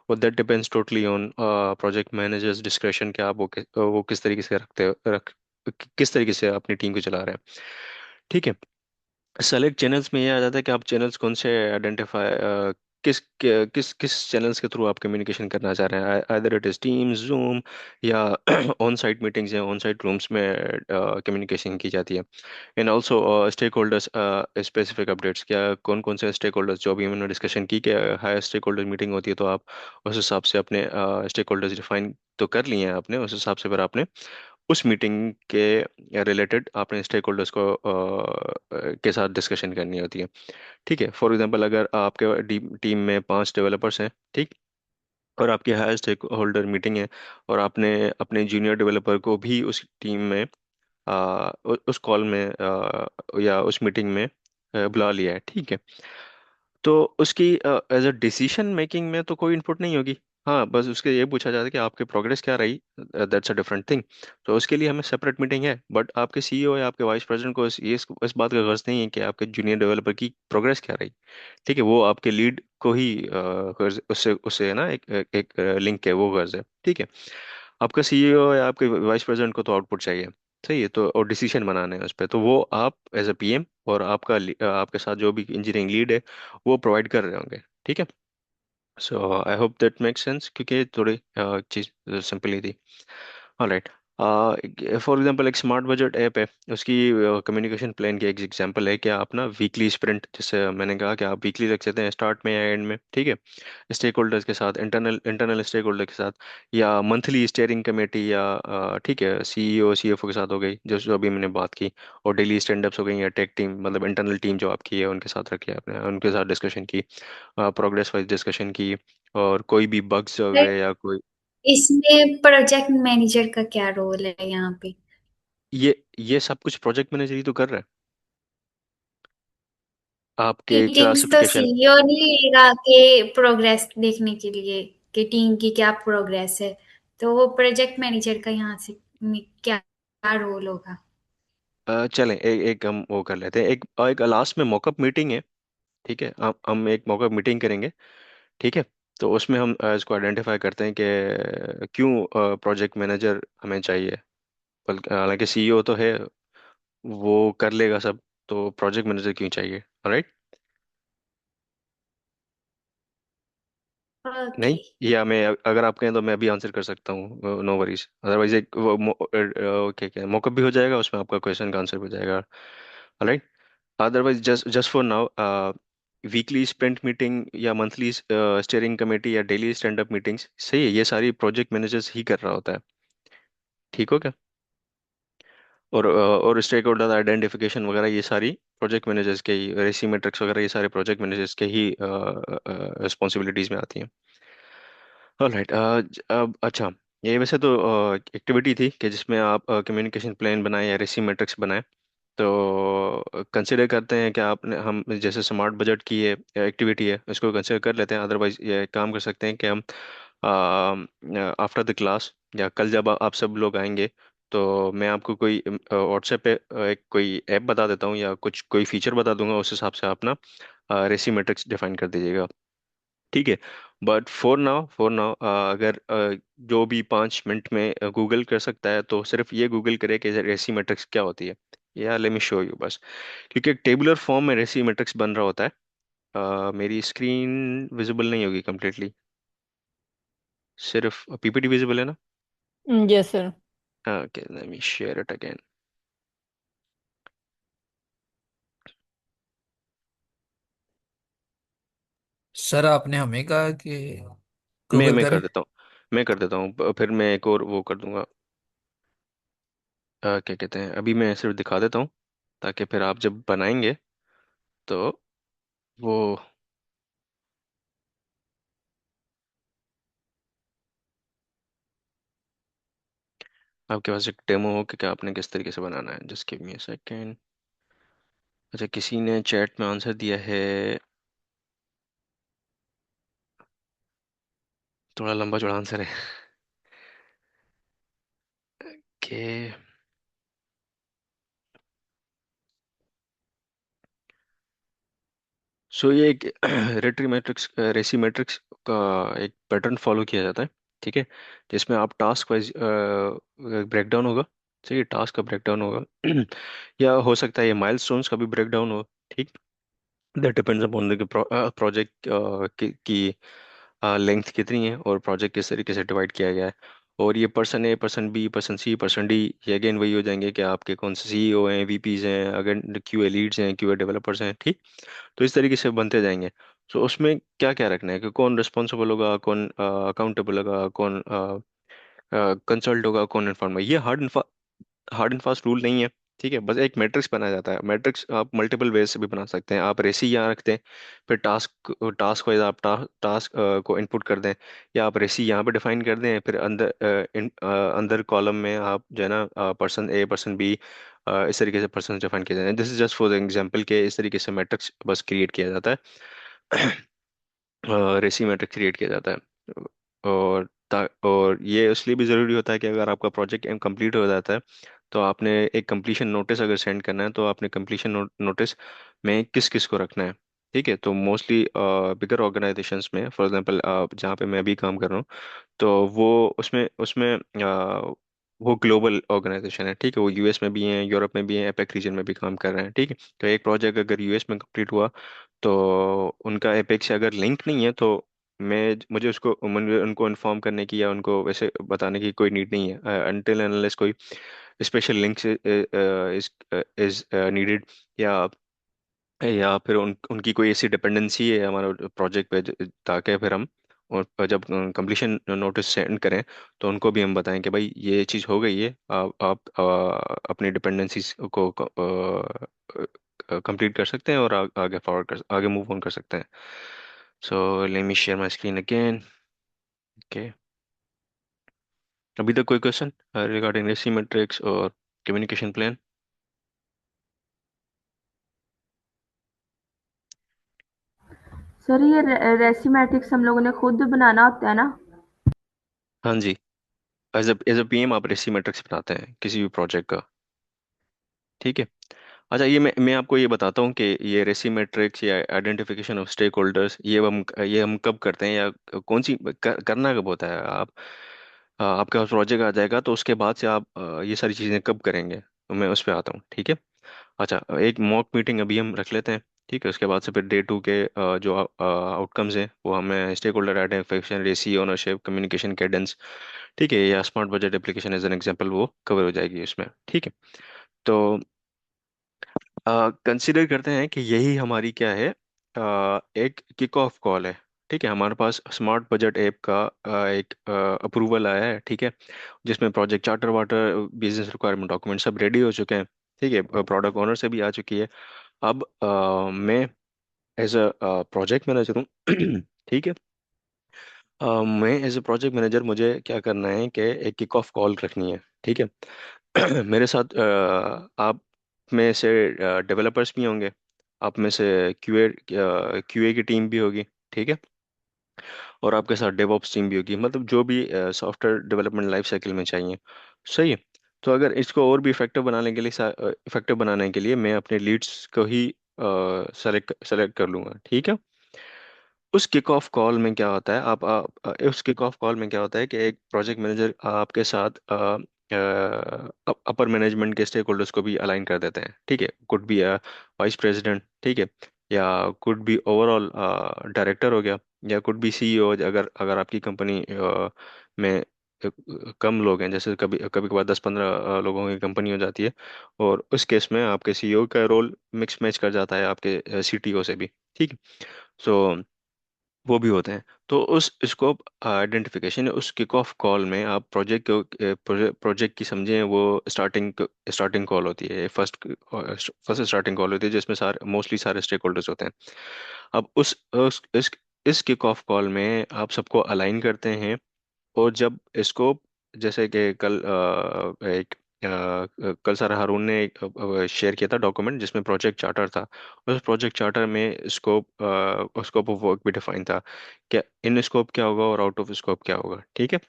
और that depends totally on project managers description, कि आप वो किस तरीके से किस तरीके से अपनी टीम को चला रहे हैं, ठीक है। सेलेक्ट चैनल्स में ये आ जाता है कि आप चैनल्स कौन से आइडेंटिफाई, किस किस चैनल्स के थ्रू आप कम्युनिकेशन करना चाह रहे हैं, either it is Teams, Zoom, या ऑन साइट मीटिंग्स या ऑन साइट रूम्स में कम्युनिकेशन की जाती है। And also stakeholders specific updates, क्या कौन कौन से स्टेक होल्डर्स, जो अभी हमने डिस्कशन की कि हायर स्टेक होल्डर मीटिंग होती है, तो आप उस हिसाब से अपने स्टेक होल्डर्स डिफाइन तो कर लिए हैं आपने, उस हिसाब से फिर आपने उस मीटिंग के रिलेटेड आपने स्टेक होल्डर्स के साथ डिस्कशन करनी होती है, ठीक है। फॉर एग्जांपल, अगर आपके टीम में 5 डेवलपर्स हैं, ठीक, और आपकी हायर स्टेक होल्डर मीटिंग है, और आपने अपने जूनियर डेवलपर को भी उस टीम में, उस कॉल में, या उस मीटिंग में बुला लिया है, ठीक है। तो उसकी एज अ डिसीजन मेकिंग में तो कोई इनपुट नहीं होगी। हाँ, बस उसके ये पूछा जाता है कि आपकी प्रोग्रेस क्या रही, दैट्स अ डिफरेंट थिंग। तो उसके लिए हमें सेपरेट मीटिंग है, बट आपके सीईओ या आपके वाइस प्रेसिडेंट को इस बात का गर्ज नहीं है कि आपके जूनियर डेवलपर की प्रोग्रेस क्या रही, ठीक है। वो आपके लीड को ही गर्ज, उससे उससे है ना, एक लिंक है, वो गर्ज है, ठीक है। आपका सीईओ या आपके वाइस प्रेसिडेंट को तो आउटपुट चाहिए, सही है, तो और डिसीजन बनाने हैं उस पर, तो वो आप एज अ पीएम और आपके साथ जो भी इंजीनियरिंग लीड है, वो प्रोवाइड कर रहे होंगे, ठीक है। So I hope that make sense, क्योंकि ये थोड़ी चीज सिंपल ही थी। ऑलराइट। फॉर एग्जांपल, एक स्मार्ट बजट ऐप है, उसकी कम्युनिकेशन प्लान की एक एग्जांपल है कि आप ना वीकली स्प्रिंट, जैसे मैंने कहा कि आप वीकली रख सकते हैं, स्टार्ट में या एंड में, ठीक है, स्टेक होल्डर्स के साथ, इंटरनल इंटरनल स्टेक होल्डर के साथ, या मंथली स्टेयरिंग कमेटी, या ठीक है, सीईओ सीएफओ के साथ हो गई, जो अभी मैंने बात की, और डेली स्टैंड अप्स हो गई, या टेक टीम, मतलब इंटरनल टीम जो आपकी है, उनके साथ रखी आपने, उनके साथ डिस्कशन की, प्रोग्रेस वाइज डिस्कशन की, और कोई भी बग्स हो Like, गए या कोई। इसमें प्रोजेक्ट मैनेजर का क्या रोल है यहाँ पे? ये सब कुछ प्रोजेक्ट मैनेजर ही तो कर रहा है, आपके मीटिंग्स तो क्लासिफिकेशन। सीईओ नहीं लेगा कि प्रोग्रेस देखने के लिए कि टीम की क्या प्रोग्रेस है, तो वो प्रोजेक्ट मैनेजर का यहाँ से क्या रोल होगा? चलें, एक हम वो कर लेते हैं, एक लास्ट में मॉकअप मीटिंग है, ठीक है। हम एक मॉकअप मीटिंग करेंगे, ठीक है। तो उसमें हम इसको आइडेंटिफाई करते हैं कि क्यों प्रोजेक्ट मैनेजर हमें चाहिए, बल्कि हालांकि सीईओ तो है, वो कर लेगा सब, तो प्रोजेक्ट मैनेजर क्यों चाहिए, राइट। नहीं, ओके। या मैं, अगर आप कहें तो मैं अभी आंसर कर सकता हूँ, नो वरीज, अदरवाइज एक वो क्या क्या मॉकअप भी हो जाएगा, उसमें आपका क्वेश्चन का आंसर भी हो जाएगा, right. Otherwise just just for now, weekly sprint meeting या मंथली स्टीयरिंग कमेटी या डेली स्टैंड अप मीटिंग्स, सही है, ये सारी प्रोजेक्ट मैनेजर्स ही कर रहा होता है, ठीक हो क्या। और स्टेक होल्डर आइडेंटिफिकेशन वगैरह, ये सारी प्रोजेक्ट मैनेजर्स के ही, रेसी मैट्रिक्स वगैरह, ये सारे प्रोजेक्ट मैनेजर्स के ही रिस्पॉन्सिबिलिटीज में आती हैं। ऑलराइट। अब अच्छा, ये वैसे तो एक्टिविटी थी कि जिसमें आप कम्युनिकेशन प्लान बनाए या रेसी मैट्रिक्स बनाए, तो कंसिडर करते हैं कि आपने, हम जैसे स्मार्ट बजट की ये एक्टिविटी है, इसको कंसिडर कर लेते हैं। अदरवाइज ये काम कर सकते हैं कि हम आफ्टर द क्लास, या कल जब आप सब लोग आएंगे, तो मैं आपको कोई व्हाट्सएप पे एक कोई ऐप बता देता हूँ, या कुछ कोई फीचर बता दूंगा, उस हिसाब से आप ना रेसी मैट्रिक्स डिफाइन कर दीजिएगा, ठीक है। बट फॉर नाउ अगर जो भी 5 मिनट में गूगल कर सकता है, तो सिर्फ ये गूगल करे कि रेसी मैट्रिक्स क्या होती है, या लेट मी शो यू बस, क्योंकि एक टेबुलर फॉर्म में रेसी मैट्रिक्स बन रहा होता है। मेरी स्क्रीन विजिबल नहीं होगी कम्प्लीटली, सिर्फ पीपीटी विजिबल है ना? Yes, sir. Okay, let me share it again. Sir आपने हमें कहा कि मैं गूगल मैं करें। कर देता हूँ, मैं कर देता हूँ, फिर मैं एक और वो कर दूंगा। क्या कहते हैं, अभी मैं सिर्फ दिखा देता हूँ, ताकि फिर आप जब बनाएंगे तो वो आपके पास एक डेमो हो कि क्या आपने किस तरीके से बनाना है। Just give me a second. अच्छा, किसी ने चैट में आंसर दिया है, थोड़ा लंबा चौड़ा आंसर है। कि सो ये एक रेटरी मैट्रिक्स, रेसी मैट्रिक्स का एक पैटर्न फॉलो किया जाता है, ठीक है, जिसमें आप टास्क वाइज ब्रेकडाउन होगा। ठीक है, टास्क का ब्रेकडाउन होगा या हो सकता है ये माइलस्टोन्स का भी ब्रेकडाउन हो। ठीक, that depends upon the project की लेंथ कितनी है और प्रोजेक्ट किस तरीके से डिवाइड किया गया है। और ये पर्सन ए, पर्सन बी, पर्सन सी, पर्सन डी, ये अगेन वही हो जाएंगे कि आपके कौन से सीईओ हैं, वीपीज हैं, अगर क्यूए लीड्स हैं, क्यूए डेवलपर्स हैं। ठीक, तो इस तरीके से बनते जाएंगे। तो उसमें क्या क्या रखना है कि कौन रिस्पॉन्सिबल होगा, कौन अकाउंटेबल होगा, कौन कंसल्ट होगा, कौन इन्फॉर्म है। ये हार्ड एंड फास्ट रूल नहीं है। ठीक है, बस एक मैट्रिक्स बनाया जाता है। मैट्रिक्स आप मल्टीपल वेज से भी बना सकते हैं। आप रेसी यहाँ रखते हैं, फिर टास्क टास्क वाइज आप टास्क को इनपुट कर दें, या आप रेसी यहाँ पे डिफाइन कर दें, फिर अंदर अंदर कॉलम में आप जो है ना पर्सन ए, पर्सन बी, इस तरीके से पर्सन डिफाइन किए जाते हैं। This is just for the example के इस तरीके से मैट्रिक्स बस क्रिएट किया जाता है। रेसी मैट्रिक्स क्रिएट किया जाता है। और ये इसलिए भी ज़रूरी होता है कि अगर आपका प्रोजेक्ट कंप्लीट हो जाता है, तो आपने एक कंप्लीशन नोटिस अगर सेंड करना है, तो आपने कंप्लीशन नोटिस में किस किस को रखना है। ठीक है, तो मोस्टली बिगर ऑर्गेनाइजेशंस में, फॉर एग्जांपल जहाँ पे मैं भी काम कर रहा हूँ, तो वो उसमें उसमें वो ग्लोबल ऑर्गेनाइजेशन है। ठीक है, वो यूएस में भी हैं, यूरोप में भी हैं, एपेक रीजन में भी काम कर रहे हैं। ठीक है, तो एक प्रोजेक्ट अगर यूएस में कंप्लीट हुआ, तो उनका एपेक से अगर लिंक नहीं है, तो मुझे उनको इन्फॉर्म करने की या उनको वैसे बताने की कोई नीड नहीं है, अनटिल अनलेस कोई special link is is needed, या फिर उनकी कोई ऐसी डिपेंडेंसी है हमारे प्रोजेक्ट पे, ताकि फिर हम और जब कंप्लीशन नोटिस सेंड करें, तो उनको भी हम बताएं कि भाई ये चीज़ हो गई है, आप अपनी डिपेंडेंसीज को कंप्लीट कर सकते हैं और आगे मूव ऑन कर सकते हैं। So let me share my screen again. Okay, अभी तक कोई क्वेश्चन रिगार्डिंग रेसी मैट्रिक्स और कम्युनिकेशन प्लान? सर ये रेसी मैट्रिक्स हम लोगों ने खुद बनाना होता है ना? हाँ जी, एज अ पीएम आप रेसी मैट्रिक्स बनाते हैं किसी भी प्रोजेक्ट का। ठीक है, अच्छा, मैं आपको ये बताता हूँ कि ये रेसी मैट्रिक्स या आइडेंटिफिकेशन ऑफ स्टेक होल्डर्स, ये हम कब करते हैं, या कौन सी करना कब होता है। आपके पास प्रोजेक्ट आ जाएगा, तो उसके बाद से आप ये सारी चीज़ें कब करेंगे, तो मैं उस पर आता हूँ। ठीक है, अच्छा, एक मॉक मीटिंग अभी हम रख लेते हैं। ठीक है, उसके बाद से फिर डे टू के जो आउटकम्स हैं वो हमें stakeholder identification, RACI ownership, communication cadence, ठीक है, या smart budget application as an example, वो कवर हो जाएगी उसमें। ठीक है, तो कंसिडर करते हैं कि यही हमारी क्या है, एक किक ऑफ कॉल है। ठीक है, हमारे पास स्मार्ट बजट ऐप का एक अप्रूवल आया है। ठीक है, जिसमें project charter water, business requirement document सब रेडी हो चुके हैं। ठीक है, प्रोडक्ट ओनर से भी आ चुकी है। अब मैं एज अ प्रोजेक्ट मैनेजर हूँ। ठीक है, मैं एज अ प्रोजेक्ट मैनेजर, मुझे क्या करना है कि एक किक ऑफ कॉल रखनी है। ठीक है, मेरे साथ आप में से डेवलपर्स भी होंगे, आप में से क्यूए की टीम भी होगी। ठीक है, और आपके साथ डेवऑप्स टीम भी होगी, मतलब जो भी सॉफ्टवेयर डेवलपमेंट लाइफ साइकिल में चाहिए। सही है, तो अगर इसको और भी इफेक्टिव बनाने के लिए मैं अपने लीड्स को ही सेलेक्ट सेलेक्ट कर लूँगा। ठीक है, उस किक ऑफ कॉल में क्या होता है, उस किक ऑफ कॉल में क्या होता है कि एक प्रोजेक्ट मैनेजर आपके साथ अपर मैनेजमेंट के स्टेक होल्डर्स को भी अलाइन कर देते हैं। ठीक है, कुड बी वाइस प्रेसिडेंट, ठीक है, या कुड बी ओवरऑल डायरेक्टर हो गया। या कुड बी सीईओ, अगर अगर आपकी कंपनी में कम लोग हैं, जैसे कभी कभी कभार 10-15 लोगों की कंपनी हो जाती है, और उस केस में आपके सीईओ का रोल मिक्स मैच कर जाता है आपके सीटीओ से भी। ठीक। सो वो भी होते हैं। तो उस स्कोप आइडेंटिफिकेशन, उस किक ऑफ कॉल में आप प्रोजेक्ट को प्रोजेक्ट की समझें, वो स्टार्टिंग स्टार्टिंग कॉल होती है, फर्स्ट फर्स्ट स्टार्टिंग कॉल होती है, जिसमें सारे मोस्टली सारे स्टेक होल्डर्स होते हैं। अब इस किक ऑफ कॉल में आप सबको अलाइन करते हैं। और जब स्कोप, जैसे कि कल सर हारून ने एक शेयर किया था डॉक्यूमेंट जिसमें प्रोजेक्ट चार्टर था। उस प्रोजेक्ट चार्टर में स्कोप ऑफ वर्क भी डिफाइन था, क्या इन स्कोप क्या होगा और आउट ऑफ स्कोप क्या होगा। ठीक है।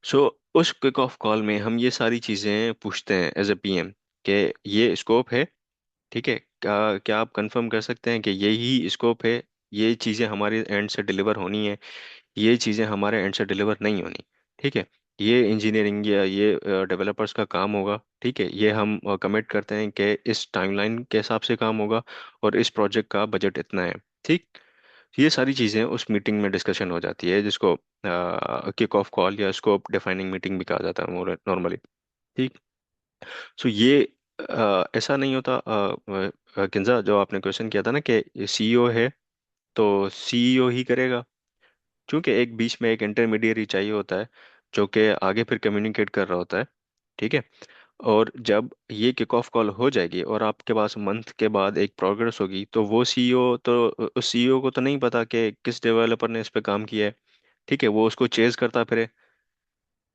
सो उस क्विक ऑफ कॉल में हम ये सारी चीज़ें पूछते हैं एज ए पीएम, कि ये स्कोप है। ठीक है, क्या आप कंफर्म कर सकते हैं कि यही स्कोप है, ये चीज़ें हमारे एंड से डिलीवर होनी है, ये चीज़ें हमारे एंड से डिलीवर नहीं होनी। ठीक है, ये इंजीनियरिंग या ये डेवलपर्स का काम होगा। ठीक है, ये हम कमिट करते हैं कि इस टाइमलाइन के हिसाब से काम होगा, और इस प्रोजेक्ट का बजट इतना है। ठीक। ये सारी चीज़ें उस मीटिंग में डिस्कशन हो जाती है, जिसको किक ऑफ कॉल या स्कोप डिफाइनिंग मीटिंग भी कहा जाता है नॉर्मली। ठीक। सो ये ऐसा नहीं होता, किंजा, जो आपने क्वेश्चन किया था ना कि सीईओ है तो सीईओ ही करेगा, क्योंकि एक बीच में एक इंटरमीडियरी चाहिए होता है, जो कि आगे फिर कम्युनिकेट कर रहा होता है। ठीक है। और जब ये किक ऑफ कॉल हो जाएगी और आपके पास मंथ के बाद एक प्रोग्रेस होगी, तो वो सीईओ तो, उस सीईओ को तो नहीं पता कि किस डेवलपर ने इस पे काम किया है। ठीक है, वो उसको चेज करता फिरे।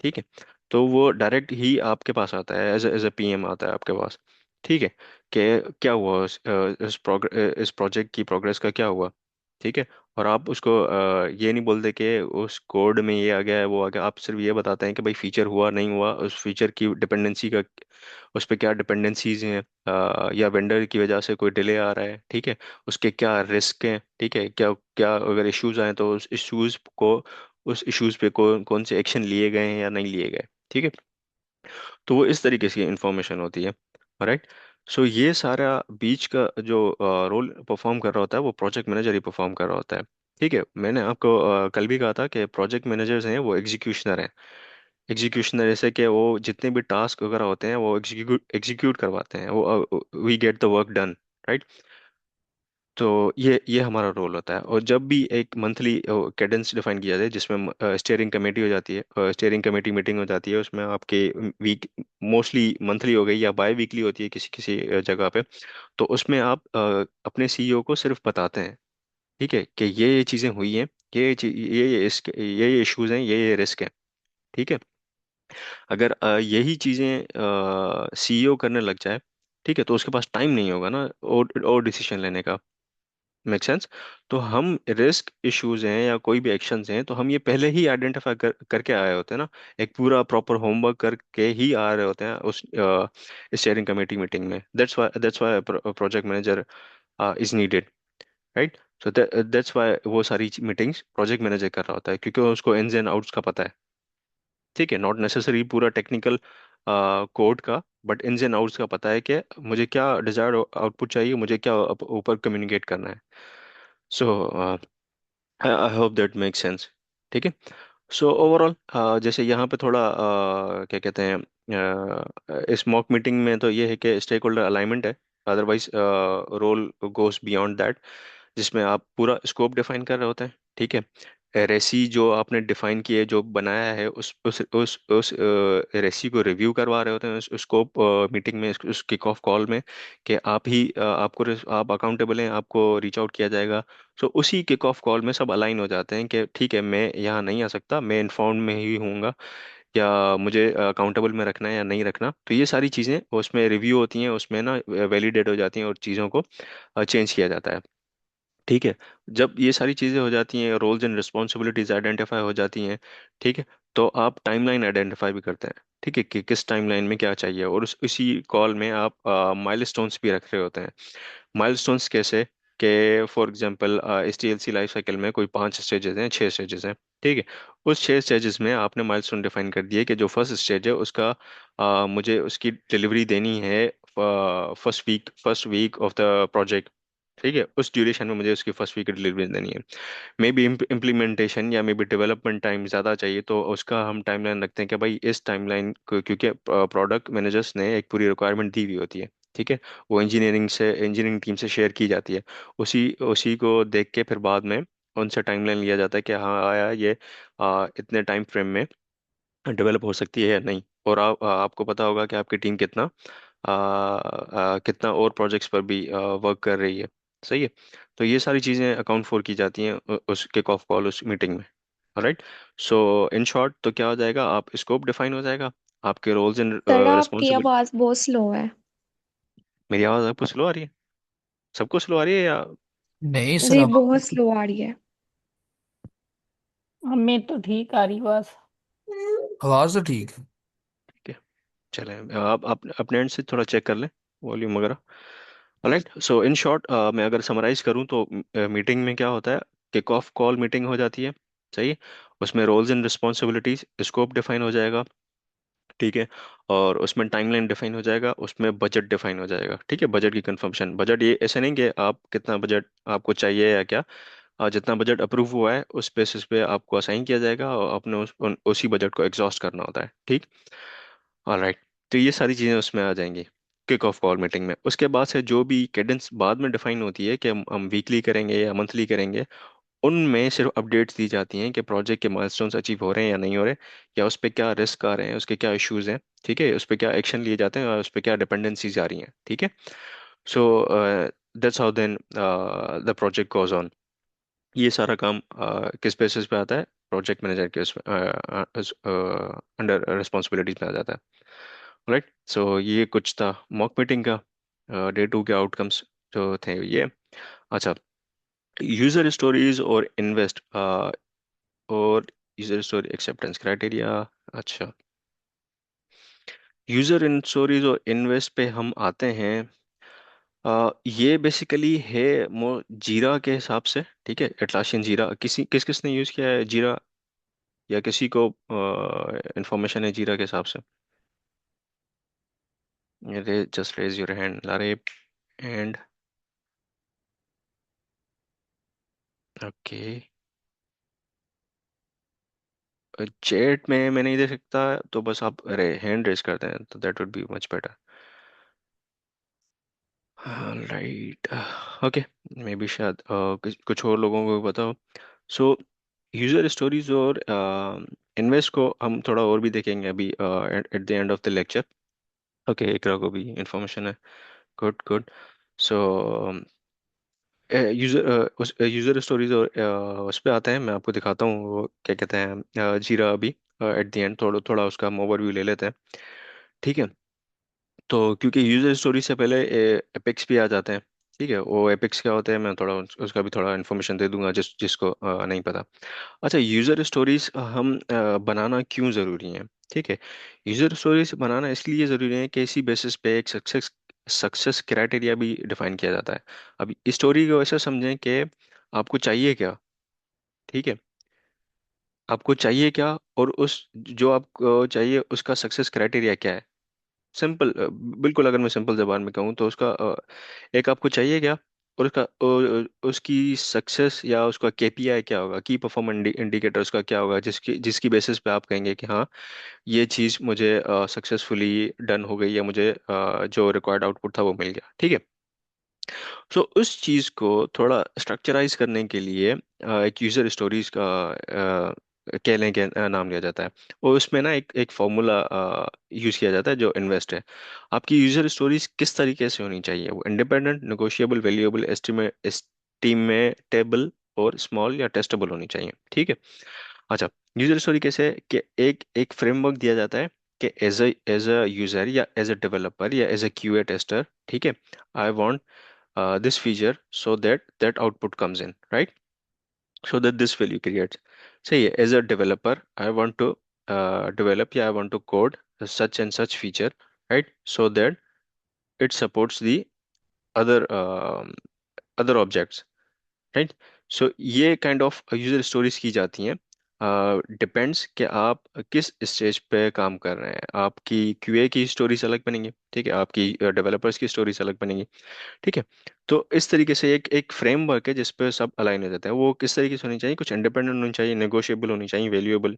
ठीक है। तो वो डायरेक्ट ही आपके पास आता है, एज ए पीएम आता है आपके पास। ठीक है, कि क्या हुआ इस प्रोजेक्ट की प्रोग्रेस का क्या हुआ। ठीक है। और आप उसको ये नहीं बोलते कि उस कोड में ये आ गया है वो आ गया, आप सिर्फ ये बताते हैं कि भाई फीचर हुआ नहीं हुआ, उस फीचर की डिपेंडेंसी का, उस पर क्या डिपेंडेंसीज हैं, या वेंडर की वजह से कोई डिले आ रहा है। ठीक है, उसके क्या रिस्क हैं। ठीक है, क्या क्या अगर इश्यूज आए तो उस इश्यूज पे कौन कौन से एक्शन लिए गए हैं या नहीं लिए गए। ठीक है। तो वो इस तरीके की इंफॉर्मेशन होती है। राइट। सो ये सारा बीच का जो रोल परफॉर्म कर रहा होता है, वो प्रोजेक्ट मैनेजर ही परफॉर्म कर रहा होता है। ठीक है, मैंने आपको कल भी कहा था कि प्रोजेक्ट मैनेजर्स हैं वो एग्जीक्यूशनर हैं। एग्जीक्यूशनर जैसे कि वो जितने भी टास्क वगैरह होते हैं वो एग्जीक्यूट करवाते हैं, वो we get the work done. Right. तो ये हमारा रोल होता है। और जब भी एक मंथली कैडेंस डिफाइन किया जाए है, जिसमें स्टीयरिंग कमेटी हो जाती है, स्टीयरिंग कमेटी मीटिंग हो जाती है, उसमें आपके वीक मोस्टली मंथली हो गई या बाई वीकली होती है किसी किसी जगह पे। तो उसमें आप अपने सीईओ को सिर्फ बताते हैं, ठीक है, कि ये चीज़ें हुई हैं, ये इश्यूज हैं, ये रिस्क है। ठीक है। अगर यही चीज़ें सीईओ करने लग जाए, ठीक है, तो उसके पास टाइम नहीं होगा ना और डिसीजन लेने का। Make sense. तो हम रिस्क इश्यूज हैं या कोई भी एक्शंस हैं, तो हम ये पहले ही आइडेंटिफाई करके आए होते हैं ना, एक पूरा प्रॉपर होमवर्क करके ही आ रहे होते हैं उस स्टीयरिंग कमेटी मीटिंग में। That's why project manager is needed. Right. So that's why वो सारी मीटिंग्स प्रोजेक्ट मैनेजर कर रहा होता है, क्योंकि उसको इन्स एंड आउट्स का पता है। ठीक है, नॉट नेसेसरी पूरा टेक्निकल कोड का, बट इन्स एंड आउट्स का पता है कि मुझे क्या डिजायर्ड आउटपुट चाहिए, मुझे क्या ऊपर कम्युनिकेट करना है। So I hope that make sense. ठीक है। सो ओवरऑल जैसे यहाँ पे थोड़ा क्या कहते हैं, इस मॉक मीटिंग में तो ये है कि स्टेक होल्डर अलाइनमेंट है। Otherwise role goes beyond that, जिसमें आप पूरा स्कोप डिफाइन कर रहे होते हैं। ठीक है, रेसी जो आपने डिफाइन की है, जो बनाया है, उस रेसी को रिव्यू करवा रहे होते हैं उस स्कोप मीटिंग में, उस किक ऑफ कॉल में, कि आप अकाउंटेबल हैं, आपको रीच आउट किया जाएगा। सो उसी किक ऑफ कॉल में सब अलाइन हो जाते हैं कि ठीक है, मैं यहाँ नहीं आ सकता, मैं इन्फॉर्म में ही हूँगा, या मुझे अकाउंटेबल में रखना है या नहीं रखना। तो ये सारी चीज़ें उसमें रिव्यू होती हैं, उसमें ना वैलिडेट हो जाती हैं और चीज़ों को चेंज किया जाता है। ठीक है, जब ये सारी चीज़ें हो जाती हैं, रोल्स एंड रिस्पॉन्सिबिलिटीज आइडेंटिफाई हो जाती हैं। ठीक है, तो आप टाइमलाइन आइडेंटिफाई भी करते हैं। ठीक है, कि किस टाइमलाइन में क्या चाहिए, और उसी कॉल में आप माइलस्टोन्स भी रख रहे होते हैं। माइलस्टोन्स कैसे, कि for example SDLC life cycle में कोई 5 स्टेजेस हैं, 6 स्टेजेस हैं। ठीक है, उस 6 स्टेजेस में आपने माइलस्टोन डिफाइन कर दिए कि जो फर्स्ट स्टेज है उसका मुझे उसकी डिलीवरी देनी है first week of the project. ठीक है, उस ड्यूरेशन में मुझे उसकी फर्स्ट वीक की डिलीवरी देनी है। मे बी इम्प्लीमेंटेशन या मे बी डेवलपमेंट टाइम ज़्यादा चाहिए, तो उसका हम टाइमलाइन रखते हैं कि भाई इस टाइमलाइन को, क्योंकि प्रोडक्ट मैनेजर्स ने एक पूरी रिक्वायरमेंट दी हुई होती है, ठीक है, वो इंजीनियरिंग टीम से शेयर की जाती है। उसी उसी को देख के फिर बाद में उनसे टाइमलाइन लिया जाता है कि हाँ आया ये इतने टाइम फ्रेम में डेवलप हो सकती है या नहीं। और आपको पता होगा कि आपकी टीम कितना और प्रोजेक्ट्स पर भी वर्क कर रही है। सही है। तो ये सारी चीज़ें अकाउंट फॉर की जाती हैं उस किक ऑफ कॉल, उस मीटिंग में। राइट। सो इन शॉर्ट तो क्या हो जाएगा, आप स्कोप डिफाइन हो जाएगा, आपके रोल्स एंड सर आपकी रिस्पॉन्सिबिलिटी। आवाज बहुत स्लो है। मेरी आवाज़ आपको स्लो आ रही है? सबको स्लो आ रही है या? नहीं सर, जी अब बहुत स्लो आ रही है। हमें तो ठीक आ रही बस। आवाज तो ठीक है। ठीक है, चलें, आप अपने एंड से थोड़ा चेक कर लें वॉल्यूम वगैरह। राइट। सो इन शॉर्ट मैं अगर समराइज करूं तो मीटिंग में क्या होता है, किक ऑफ कॉल मीटिंग हो जाती है। सही है। उसमें roles and responsibilities, scope define हो जाएगा। ठीक है। और उसमें टाइमलाइन डिफाइन हो जाएगा, उसमें बजट डिफाइन हो जाएगा। ठीक है, बजट की कंफर्मेशन। बजट ये ऐसे नहीं कि आप कितना बजट आपको चाहिए या क्या, जितना बजट अप्रूव हुआ है उस बेसिस पे आपको असाइन किया जाएगा, और अपने उसी बजट को एग्जॉस्ट करना होता है। ठीक। ऑलराइट। तो ये सारी चीज़ें उसमें आ जाएंगी किक ऑफ कॉल मीटिंग में। उसके बाद से जो भी कैडेंस बाद में डिफाइन होती है कि हम वीकली करेंगे या मंथली करेंगे, उनमें सिर्फ अपडेट्स दी जाती हैं कि प्रोजेक्ट के माइलस्टोन्स अचीव हो रहे हैं या नहीं हो रहे, या उस पर क्या रिस्क आ रहे हैं, उसके क्या इश्यूज हैं, ठीक है, उस पर क्या एक्शन लिए जाते हैं, और उस पर क्या डिपेंडेंसीज आ रही हैं। ठीक है। So that's how then the project goes on. ये सारा काम किस बेसिस पे आता है, प्रोजेक्ट मैनेजर के अंडर रिस्पॉन्सिबिलिटीज में आ जाता है। राइट। सो ये कुछ था मॉक मीटिंग का। डे टू के आउटकम्स जो थे ये। अच्छा, यूजर स्टोरीज और इन्वेस्ट और यूजर स्टोरी एक्सेप्टेंस क्राइटेरिया। अच्छा, यूजर इन स्टोरीज और इन्वेस्ट पे हम आते हैं। ये बेसिकली है मो जीरा के हिसाब से। ठीक है, एटलासियन जीरा, किसने यूज किया है जीरा, या किसी को इंफॉर्मेशन है जीरा के हिसाब से? जस्ट रेज योर हैंड लारे। एंड ओके, चैट में मैं नहीं देख सकता, तो बस आप अरे हैंड रेज करते हैं तो that would be much better. Right. Okay. May be शायद कुछ और लोगों को भी बताओ। सो यूजर स्टोरीज और इन्वेस्ट को हम थोड़ा और भी देखेंगे अभी at the end of the lecture. Okay, एकरा को भी इंफॉर्मेशन है। Good good. सो यूजर उस यूजर स्टोरीज और उस पे आते हैं, मैं आपको दिखाता हूँ वो क्या कहते हैं जीरा अभी। एट द एंड थोड़ा थोड़ा उसका हम ओवरव्यू ले लेते हैं। ठीक है। तो क्योंकि यूजर स्टोरी से पहले एपिक्स भी आ जाते हैं। ठीक है, वो एपिक्स क्या होते हैं मैं थोड़ा उसका भी थोड़ा इन्फॉर्मेशन दे दूंगा जिसको नहीं पता। अच्छा, यूजर स्टोरीज हम बनाना क्यों ज़रूरी है? ठीक है, यूजर स्टोरीज बनाना इसलिए ज़रूरी है कि इसी बेसिस पे एक सक्सेस सक्सेस क्राइटेरिया भी डिफाइन किया जाता है। अब इस स्टोरी को ऐसा समझें कि आपको चाहिए क्या। ठीक है, आपको चाहिए क्या, और उस जो आपको चाहिए उसका सक्सेस क्राइटेरिया क्या है। सिंपल, बिल्कुल अगर मैं सिंपल जबान में कहूँ तो उसका एक आपको चाहिए क्या, और उसकी सक्सेस या उसका केपीआई क्या होगा, की परफॉर्मेंस इंडिकेटर उसका क्या होगा, जिसकी जिसकी बेसिस पे आप कहेंगे कि हाँ ये चीज़ मुझे सक्सेसफुली डन हो गई, या मुझे जो रिक्वायर्ड आउटपुट था वो मिल गया। ठीक है। सो उस चीज़ को थोड़ा स्ट्रक्चराइज करने के लिए एक यूजर स्टोरीज का कह लें कि नाम लिया जाता है। और उसमें ना एक फॉर्मूला यूज किया जाता है जो इन्वेस्ट है। आपकी यूजर स्टोरीज किस तरीके से होनी चाहिए, वो इंडिपेंडेंट, नेगोशिएबल, वैल्यूएबल, एस्टिमेटेबल और स्मॉल या टेस्टेबल होनी चाहिए। ठीक है। अच्छा, यूजर स्टोरी कैसे है कि एक एक फ्रेमवर्क दिया जाता है कि एज अ यूजर या एज अ डेवलपर या एज अ क्यूए टेस्टर, ठीक है, I want this feature so that that output comes in, right? So that this value creates. Say as a developer I want to develop, yeah, I want to code such and such feature, right? So that it supports the other other objects, right? So ये kind of user stories की जाती हैं। Depends कि आप किस stage पे काम कर रहे हैं। आपकी क्यूए की स्टोरीज अलग बनेंगी, ठीक है, आपकी डेवलपर्स की स्टोरीज अलग बनेंगी, ठीक है। तो इस तरीके से एक एक फ्रेमवर्क है जिस पे सब अलाइन हो जाता है। वो किस तरीके से होनी चाहिए, कुछ इंडिपेंडेंट होनी चाहिए, नेगोशिएबल होनी चाहिए, वैल्यूएबल,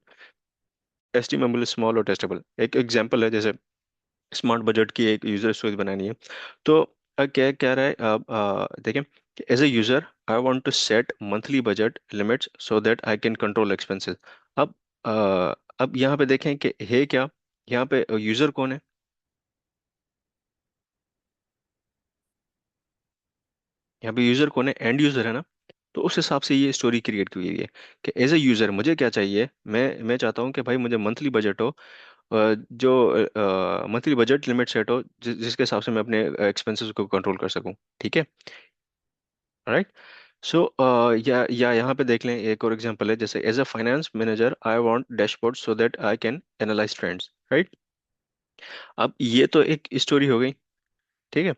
एस्टिमेबल, स्मॉल और टेस्टेबल। एक एग्जांपल है, जैसे स्मार्ट बजट की एक यूजर स्टोरेज बनानी है। तो क्या कह रहा है, आप देखें कि as a user I want to set monthly budget limits so that I can control expenses. अब अ, अब यहाँ पे देखें कि है क्या, यहाँ पे यूजर कौन है, यहाँ पे यूजर कौन है, एंड यूजर है ना। तो उस हिसाब से ये स्टोरी क्रिएट की हुई है कि एज ए यूजर मुझे क्या चाहिए। मैं चाहता हूँ कि भाई मुझे मंथली बजट हो, जो मंथली बजट लिमिट सेट हो जिसके हिसाब से मैं अपने एक्सपेंसेस को कंट्रोल कर सकूं, ठीक है, राइट। सो या यहाँ पे देख लें, एक और एग्जांपल है, जैसे as a finance manager I want dashboard so that I can analyse trends, right. अब ये तो एक स्टोरी हो गई, ठीक है।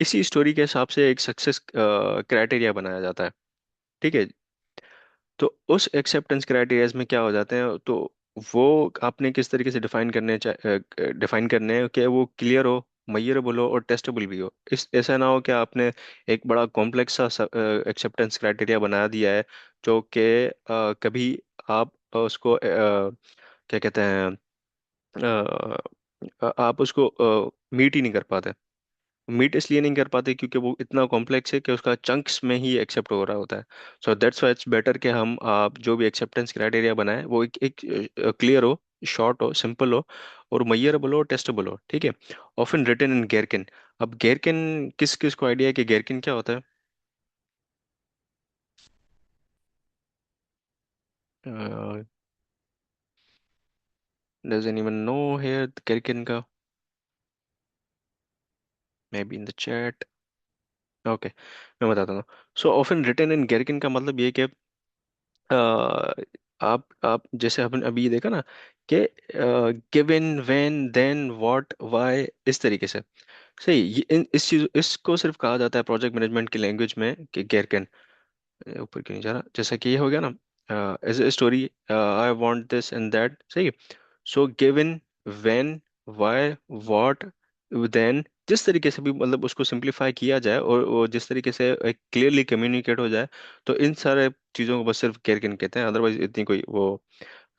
इसी स्टोरी के हिसाब से एक सक्सेस क्राइटेरिया बनाया जाता है, ठीक है। तो उस एक्सेप्टेंस क्राइटेरियाज में क्या हो जाते हैं, तो वो आपने किस तरीके से डिफाइन करने हैं कि वो क्लियर हो, मेजरेबल हो और टेस्टेबल भी हो। इस ऐसा ना हो कि आपने एक बड़ा कॉम्प्लेक्स सा एक्सेप्टेंस क्राइटेरिया बना दिया है जो कि कभी आप उसको क्या कहते हैं, आप उसको मीट ही नहीं कर पाते। मीट इसलिए नहीं कर पाते क्योंकि वो इतना कॉम्प्लेक्स है कि उसका चंक्स में ही एक्सेप्ट हो रहा होता है। So that's why it's better कि हम आप जो भी एक्सेप्टेंस क्राइटेरिया बनाए वो एक क्लियर हो, शॉर्ट हो, सिंपल हो और मेजरेबल हो, टेस्टेबल हो, ठीक है। Often written in Gherkin. अब गेरकिन किस किस को आइडिया है कि गेरकिन क्या होता है? डज एनीवन नो हियर गेरकिन का? May be in the chat. Okay, मैं बताता हूँ। सो ऑफन रिटन इन गेरकिन का मतलब ये कि आप जैसे अपन अभी ये देखा ना कि given, when, then, what, why, इस तरीके से। सही, इस चीज इसको सिर्फ कहा जाता है प्रोजेक्ट मैनेजमेंट की लैंग्वेज में कि गैर कैन। ऊपर क्यों नहीं जा रहा, जैसा कि ये हो गया ना, as a story I want this and that, सही। So given, when, why, what, then, जिस तरीके से भी मतलब उसको सिंप्लीफाई किया जाए और जिस तरीके से क्लियरली कम्युनिकेट हो जाए, तो इन सारे चीज़ों को बस सिर्फ केयर किन कहते हैं। अदरवाइज इतनी कोई वो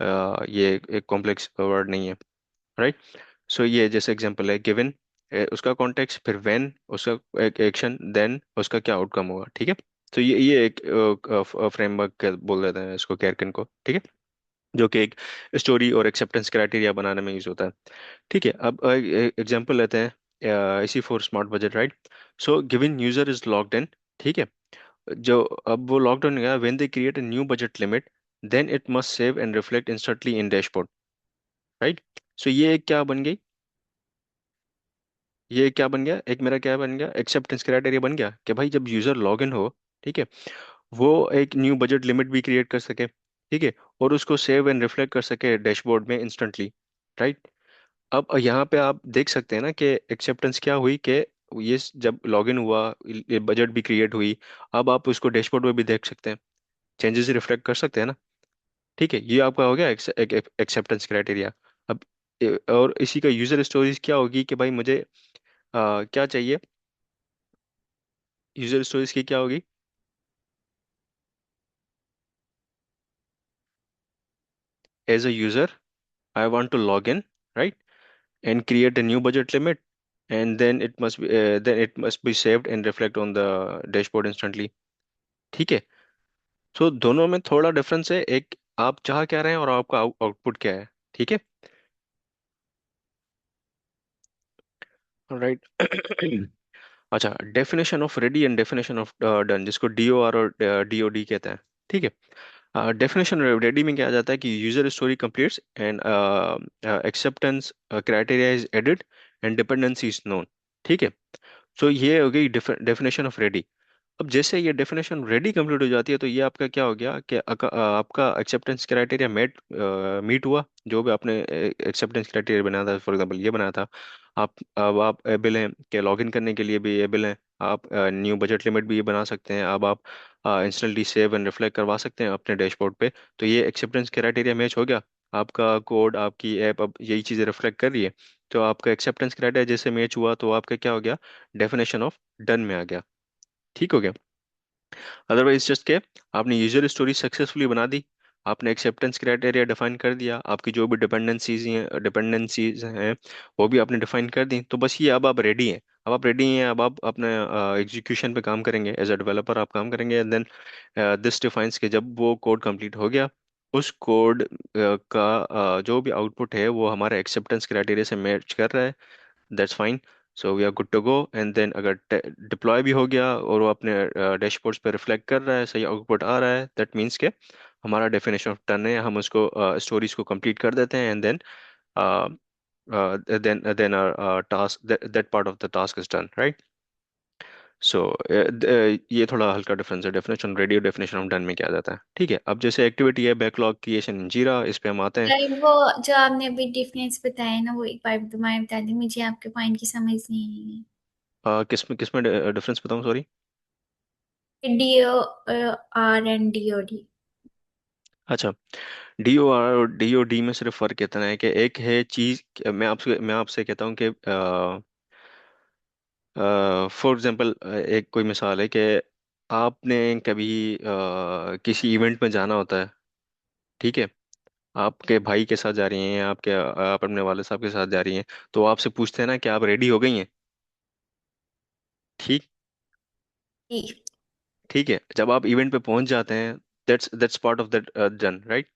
ये एक कॉम्प्लेक्स वर्ड नहीं है, राइट। सो ये जैसे एग्जांपल है, गिवन उसका कॉन्टेक्स्ट, फिर व्हेन उसका एक एक्शन, देन उसका क्या आउटकम होगा, ठीक है। तो ये एक फ्रेमवर्क बोल देते हैं इसको, केयर को, ठीक है, जो कि एक स्टोरी और एक्सेप्टेंस क्राइटेरिया बनाने में यूज होता है, ठीक है। अब एग्जांपल लेते हैं, इसी for smart budget, right. So given user is logged in, ठीक है। जो अब वो लॉकडाउन गया, when they create a new budget limit then it must save and reflect instantly in dashboard, right. So ये एक क्या बन गई, ये क्या बन गया, एक मेरा क्या बन गया, एक्सेप्टेंस क्राइटेरिया बन गया कि भाई जब यूजर लॉग इन हो, ठीक है, वो एक न्यू बजट लिमिट भी क्रिएट कर सके, ठीक है, और उसको सेव एंड रिफ्लेक्ट कर सके डैशबोर्ड में इंस्टेंटली, राइट। अब यहाँ पे आप देख सकते हैं ना कि एक्सेप्टेंस क्या हुई कि ये जब लॉगिन हुआ, बजट भी क्रिएट हुई, अब आप उसको डैशबोर्ड में भी देख सकते हैं, चेंजेस रिफ्लेक्ट कर सकते हैं ना, ठीक है। ये आपका हो गया एक्सेप्टेंस क्राइटेरिया। अब और इसी का यूजर स्टोरीज क्या होगी कि भाई मुझे क्या चाहिए, यूजर स्टोरीज की क्या होगी, as a user I want to log in, right, and create a new budget limit, and then it must be saved and reflect on the dashboard instantly, ठीक है। सो दोनों में थोड़ा डिफरेंस है, एक आप चाह क्या रहे हैं और आपका आउटपुट क्या है, ठीक है, राइट। अच्छा, definition of ready and definition of done, जिसको डीओआर और डीओडी कहते हैं, ठीक है। डेफिनेशन रेडी में क्या आ जाता है कि user story completes and acceptance criteria is added and dependency is known, ठीक है। सो ये हो गई डेफिनेशन ऑफ रेडी। अब जैसे ये डेफिनेशन रेडी कंप्लीट हो जाती है तो ये आपका क्या हो गया कि आपका एक्सेप्टेंस क्राइटेरिया मीट हुआ। जो भी आपने एक्सेप्टेंस क्राइटेरिया बनाया था, फॉर एग्जांपल ये बनाया था, अब आप एबल हैं कि लॉगिन करने के लिए भी एबल हैं। आप न्यू बजट लिमिट भी ये बना सकते हैं। अब आप इंस्टेंटली सेव एंड रिफ्लेक्ट करवा सकते हैं अपने डैशबोर्ड पे। तो ये एक्सेप्टेंस क्राइटेरिया मैच हो गया। आपका कोड, आपकी ऐप अब यही चीज़ें रिफ्लेक्ट कर रही है। तो आपका एक्सेप्टेंस क्राइटेरिया जैसे मैच हुआ तो आपका क्या हो गया, डेफिनेशन ऑफ डन में आ गया। ठीक हो गया। अदरवाइज जस्ट के आपने यूजर स्टोरी सक्सेसफुली बना दी, आपने एक्सेप्टेंस क्राइटेरिया डिफाइन कर दिया, आपकी जो भी डिपेंडेंसीज हैं वो भी आपने डिफाइन कर दी, तो बस ये अब आप रेडी हैं। अब आप रेडी हैं, अब आप अपने एग्जीक्यूशन पे काम करेंगे, एज अ डेवलपर आप काम करेंगे। एंड देन दिस डिफाइंस के जब वो कोड कंप्लीट हो गया, उस कोड का जो भी आउटपुट है वो हमारे एक्सेप्टेंस क्राइटेरिया से मैच कर रहा है, that's fine. So we are good to go. And then अगर डिप्लॉय भी हो गया और वो अपने डैशबोर्ड्स पे रिफ्लेक्ट कर रहा है, सही आउटपुट आ रहा है, दैट मीन्स के हमारा डेफिनेशन ऑफ टर्न है, हम उसको स्टोरीज को कंप्लीट कर देते हैं। And then our task, that part of the task is done, right. So ये थोड़ा हल्का डिफरेंस है, definition radio definition of done में क्या जाता है। ठीक है, अब जैसे एक्टिविटी है बैकलॉग क्रिएशन इन जीरा, इस पे हम आते हैं। लाइक वो जो आपने अभी डिफरेंस बताया ना, वो एक बार दोबारा बता दी, मुझे आपके पॉइंट की समझ नहीं किस में डिफरेंस बताऊं, sorry. I. DOR and DOD। अच्छा, डीओ आर और डीओ डी में सिर्फ फर्क इतना है कि एक है चीज, मैं आपसे कहता हूँ कि फॉर एग्जांपल एक कोई मिसाल है कि आपने कभी किसी इवेंट में जाना होता है। ठीक है, आपके भाई के साथ जा रही हैं, आप अपने वाले साहब के साथ जा रही हैं, तो वो आपसे पूछते हैं ना कि आप रेडी हो गई हैं। ठीक। ठीक है, जब आप इवेंट पे पहुंच जाते हैं, that's part of that done, right.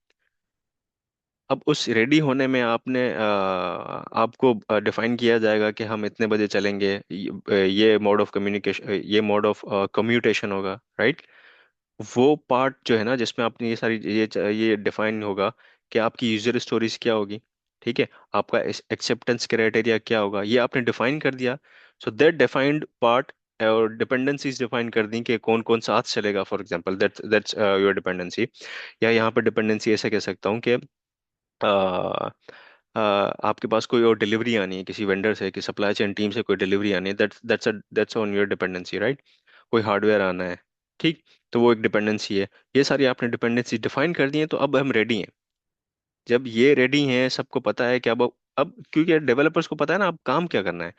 अब उस रेडी होने में आपको डिफाइन किया जाएगा कि हम इतने बजे चलेंगे, ये मोड ऑफ कम्युनिकेशन, ये मोड ऑफ कम्यूटेशन होगा, राइट। वो पार्ट जो है ना जिसमें आपने ये सारी ये डिफाइन होगा कि आपकी यूजर स्टोरीज क्या होगी। ठीक है, आपका एक्सेप्टेंस क्राइटेरिया क्या होगा, ये आपने डिफाइन कर दिया। सो दैट डिफाइंड पार्ट और डिपेंडेंसीज डिफाइन कर दी कि कौन कौन साथ चलेगा, for example that's your dependency. या यहाँ पर डिपेंडेंसी ऐसे कह सकता हूँ कि आपके पास कोई और डिलीवरी आनी है किसी वेंडर से, कि सप्लाई चेन टीम से कोई डिलीवरी आनी है, that's on your dependency, right. कोई हार्डवेयर आना है, ठीक, तो वो एक डिपेंडेंसी है। ये सारी आपने डिपेंडेंसी डिफाइन कर दी है, तो अब हम रेडी हैं। जब ये रेडी हैं, सबको पता है कि अब क्योंकि डेवलपर्स को पता है ना अब काम क्या करना है।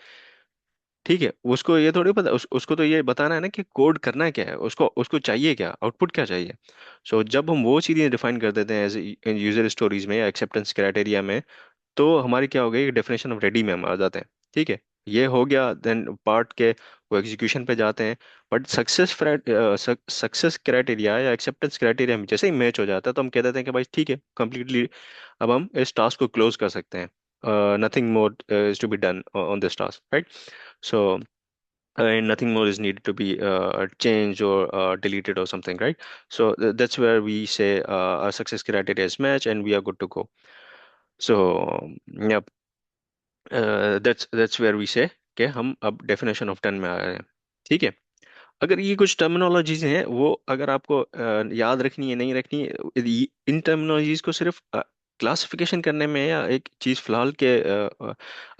ठीक है, उसको ये थोड़ी पता, उसको तो ये बताना है ना कि कोड करना क्या है, उसको उसको चाहिए क्या, आउटपुट क्या चाहिए। सो जब हम वो चीज़ें डिफाइन कर देते हैं एज यूजर स्टोरीज में या एक्सेप्टेंस क्राइटेरिया में, तो हमारी क्या हो गई, डेफिनेशन ऑफ रेडी में हम आ जाते हैं। ठीक है, ये हो गया। देन पार्ट के वो एग्जीक्यूशन पे जाते हैं। बट सक्सेस क्राइटेरिया या एक्सेप्टेंस क्राइटेरिया में जैसे ही मैच हो जाता है तो हम कह देते हैं कि भाई ठीक है, कंप्लीटली अब हम इस टास्क को क्लोज कर सकते हैं। Nothing more is to be done on this task, right. So nothing more is needed to be changed or deleted or something, right. So that's where we say our success criteria is matched and we are good to go. So yeah, that's where we say कि हम अब definition of turn में आ रहे हैं। ठीक है, अगर ये कुछ टर्मिनोलॉजीज हैं वो अगर आपको याद रखनी है, नहीं रखनी है, इन टर्मिनोलॉजीज को सिर्फ क्लासिफिकेशन करने में या एक चीज़ फिलहाल के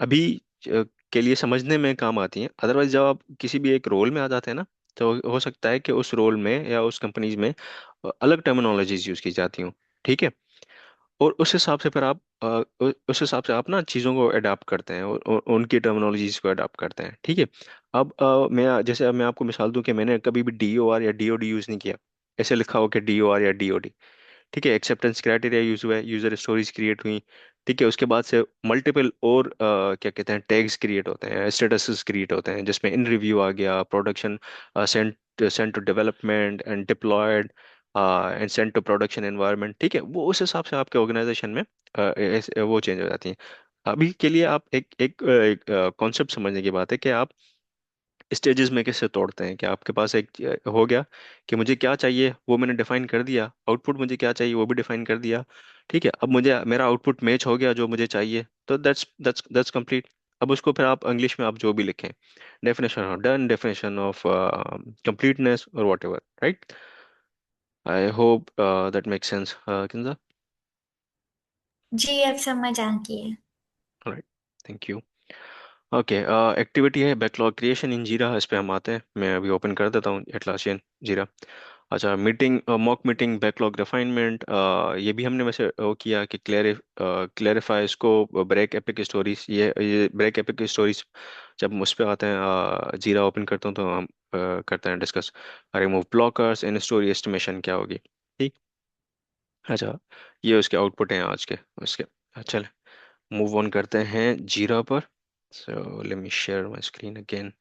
अभी के लिए समझने में काम आती है। अदरवाइज जब आप किसी भी एक रोल में आ जाते हैं ना, तो हो सकता है कि उस रोल में या उस कंपनीज में अलग टर्मिनोलॉजीज यूज की जाती हूँ। ठीक है, और उस हिसाब से फिर आप उस हिसाब से आप ना चीज़ों को अडाप्ट करते हैं और उनकी टर्मिनोलॉजीज को अडाप्ट करते हैं। ठीक है, अब अब मैं आपको मिसाल दूं कि मैंने कभी भी डी ओ आर या डी ओ डी यूज़ नहीं किया। ऐसे लिखा हो कि डी ओ आर या डी ओ डी। ठीक है, एक्सेप्टेंस क्राइटेरिया यूज हुआ है, यूजर स्टोरीज क्रिएट हुई। ठीक है, उसके बाद से मल्टीपल और क्या कहते हैं, टैग्स क्रिएट होते हैं, स्टेटसेस क्रिएट होते हैं, जिसमें इन रिव्यू आ गया, production, sent sent to development and deployed and sent to production environment. ठीक है, वो उस हिसाब से आपके ऑर्गेनाइजेशन में वो चेंज हो जाती हैं। अभी के लिए आप एक कॉन्सेप्ट समझने की बात है कि आप स्टेजेस में कैसे तोड़ते हैं, कि आपके पास एक हो गया कि मुझे क्या चाहिए वो मैंने डिफाइन कर दिया, आउटपुट मुझे क्या चाहिए वो भी डिफाइन कर दिया। ठीक है, अब मुझे मेरा आउटपुट मैच हो गया जो मुझे चाहिए, तो दैट्स कंप्लीट। अब उसको फिर आप इंग्लिश में आप जो भी लिखें, definition of done, definition of completeness और whatever, right. I hope that make sense Kinza. जी अब समझ आ गई है। Right, thank you. Okay, activity है बैकलॉग क्रिएशन इन जीरा, इस पे हम आते हैं। मैं अभी ओपन कर देता हूँ एटलासियन जीरा। अच्छा, meeting, mock meeting, backlog refinement, ये भी हमने वैसे वो किया कि क्लेरिफाई इसको, ब्रेक एपिक स्टोरीज, ये ब्रेक एपिक स्टोरीज जब हम उस पे आते हैं, जीरा ओपन करता हूँ तो हम करते हैं discuss. Remove blockers in story estimation क्या होगी, ठीक। अच्छा, ये उसके आउटपुट हैं आज के उसके। चल, मूव ऑन करते हैं जीरा पर। So let me share my screen again.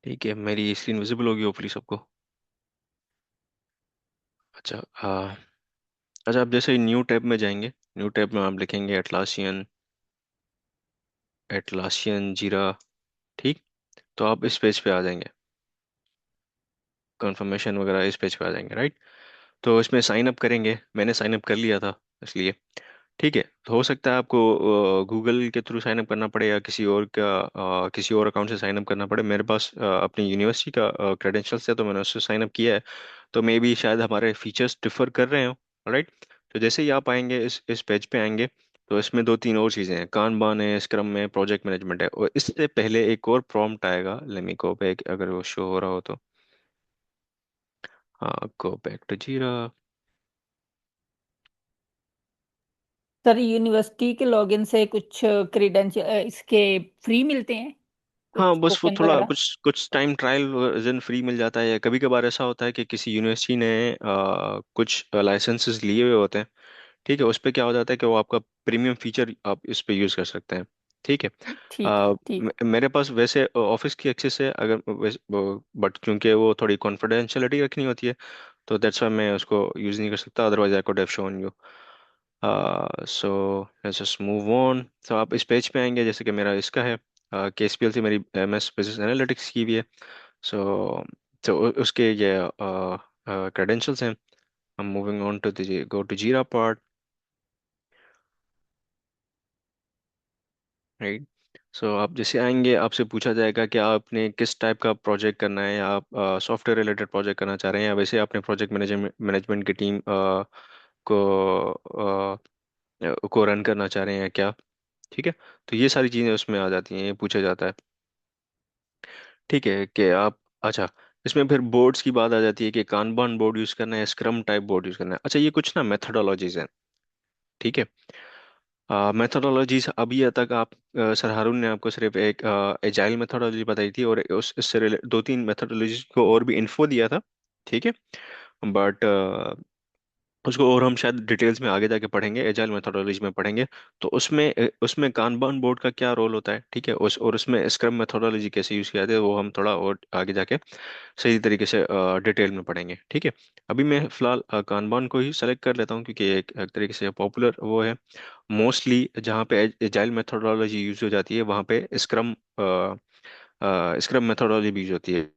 ठीक है, मेरी स्क्रीन विजिबल होगी होपफुली सबको। अच्छा, अच्छा, आप जैसे न्यू टैब में जाएंगे, न्यू टैब में आप लिखेंगे एटलासियन, एटलासियन जीरा, ठीक। तो आप इस पेज पे आ जाएंगे, कंफर्मेशन वगैरह इस पेज पे आ जाएंगे, राइट। तो इसमें साइन अप करेंगे, मैंने साइन अप कर लिया था इसलिए, ठीक है। तो हो सकता है आपको गूगल के थ्रू साइन अप करना पड़े या किसी और का, किसी और अकाउंट से साइन अप करना पड़े। मेरे पास अपनी यूनिवर्सिटी का क्रेडेंशियल्स है तो मैंने उससे साइन अप किया है। तो मे बी शायद हमारे फीचर्स डिफर कर रहे हो, राइट। तो जैसे ही आप आएंगे, इस पेज पे आएंगे, तो इसमें दो तीन और चीज़ें हैं, कानबान है, स्क्रम में, प्रोजेक्ट मैनेजमेंट है, और इससे पहले एक और प्रॉम्प्ट आएगा, लेट मी गो बैक, अगर वो शो हो रहा हो तो। हाँ, गो बैक टू जीरा। सर यूनिवर्सिटी के लॉगिन से कुछ क्रीडेंशियल इसके फ्री मिलते हैं, हाँ, कुछ बस वो टोकन थोड़ा वगैरह? कुछ कुछ टाइम ट्रायल वर्जन फ्री मिल जाता है, या कभी कभार ऐसा होता है कि किसी यूनिवर्सिटी ने कुछ लाइसेंसेस लिए हुए होते हैं, ठीक है। उस पे क्या हो जाता है कि वो आपका प्रीमियम फीचर आप इस पे यूज़ कर सकते हैं, ठीक है। ठीक है ठीक है। मेरे पास वैसे ऑफिस की एक्सेस है, अगर बट क्योंकि वो थोड़ी कॉन्फिडेंशियलिटी रखनी होती है, तो दैट्स वाई मैं उसको यूज़ नहीं कर सकता, otherwise I could have shown you. So let's just move on. तो आप इस पेज पे आएंगे, जैसे कि मेरा इसका है, KSPL से मेरी MS बिजनेस एनालिटिक्स की भी है। सो तो उसके ये क्रेडेंशियल्स हैं। I'm moving on to the go to Jira part, right. So आप जैसे आएंगे, आपसे पूछा जाएगा कि आपने किस टाइप का प्रोजेक्ट करना है, या आप सॉफ्टवेयर रिलेटेड प्रोजेक्ट करना चाह रहे हैं, या वैसे आपने प्रोजेक्ट मैनेजमेंट मैनेजमेंट की टीम को रन करना चाह रहे हैं, या क्या, ठीक है। तो ये सारी चीज़ें उसमें आ जाती हैं, ये पूछा जाता है, ठीक है, कि आप, अच्छा, इसमें फिर बोर्ड्स की बात आ जाती है कि कानबान बोर्ड यूज़ करना है, स्क्रम टाइप बोर्ड यूज़ करना है। अच्छा, ये कुछ ना मेथडोलॉजीज हैं, ठीक है। मेथोडोलॉजीज अभी तक आप, सर हारून ने आपको सिर्फ एक एजाइल मेथोडोलॉजी बताई थी, और उस इससे दो तीन मेथोडोलॉजीज को और भी इन्फो दिया था, ठीक है। बट उसको और हम शायद डिटेल्स में आगे जाके पढ़ेंगे, एजाइल मेथोडोलॉजी में पढ़ेंगे। तो उसमें कानबान बोर्ड का क्या रोल होता है, ठीक है, और उसमें स्क्रम मेथोडोलॉजी कैसे यूज़ किया जाता है, वो हम थोड़ा और आगे जाके सही तरीके से डिटेल में पढ़ेंगे, ठीक है। अभी मैं फिलहाल कानबान को ही सेलेक्ट कर लेता हूँ, क्योंकि एक तरीके से पॉपुलर वो है। मोस्टली जहाँ पे एजाइल मेथोडोलॉजी यूज हो जाती है, वहाँ पे स्क्रम मेथोडोलॉजी भी यूज होती है।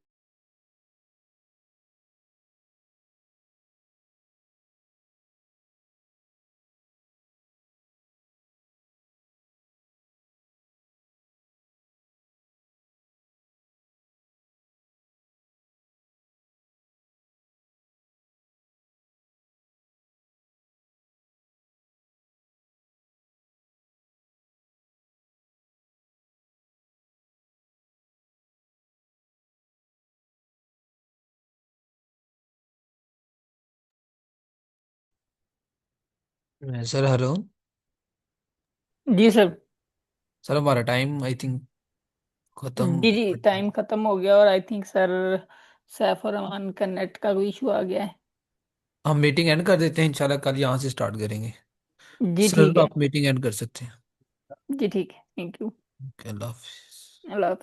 Sir hello. जी सर। सर हमारा टाइम आई थिंक जी खत्म। जी टाइम खत्म हो गया, और आई थिंक सर सैफ और अमान का नेट का कोई इशू आ गया है। हम मीटिंग एंड कर देते हैं, इंशाल्लाह कल यहाँ से स्टार्ट करेंगे। जी ठीक सर है। आप मीटिंग एंड कर सकते हैं। जी ठीक है, थैंक यू। ओके, अल्लाह हाफिज़। अल्लाह हाफिज़।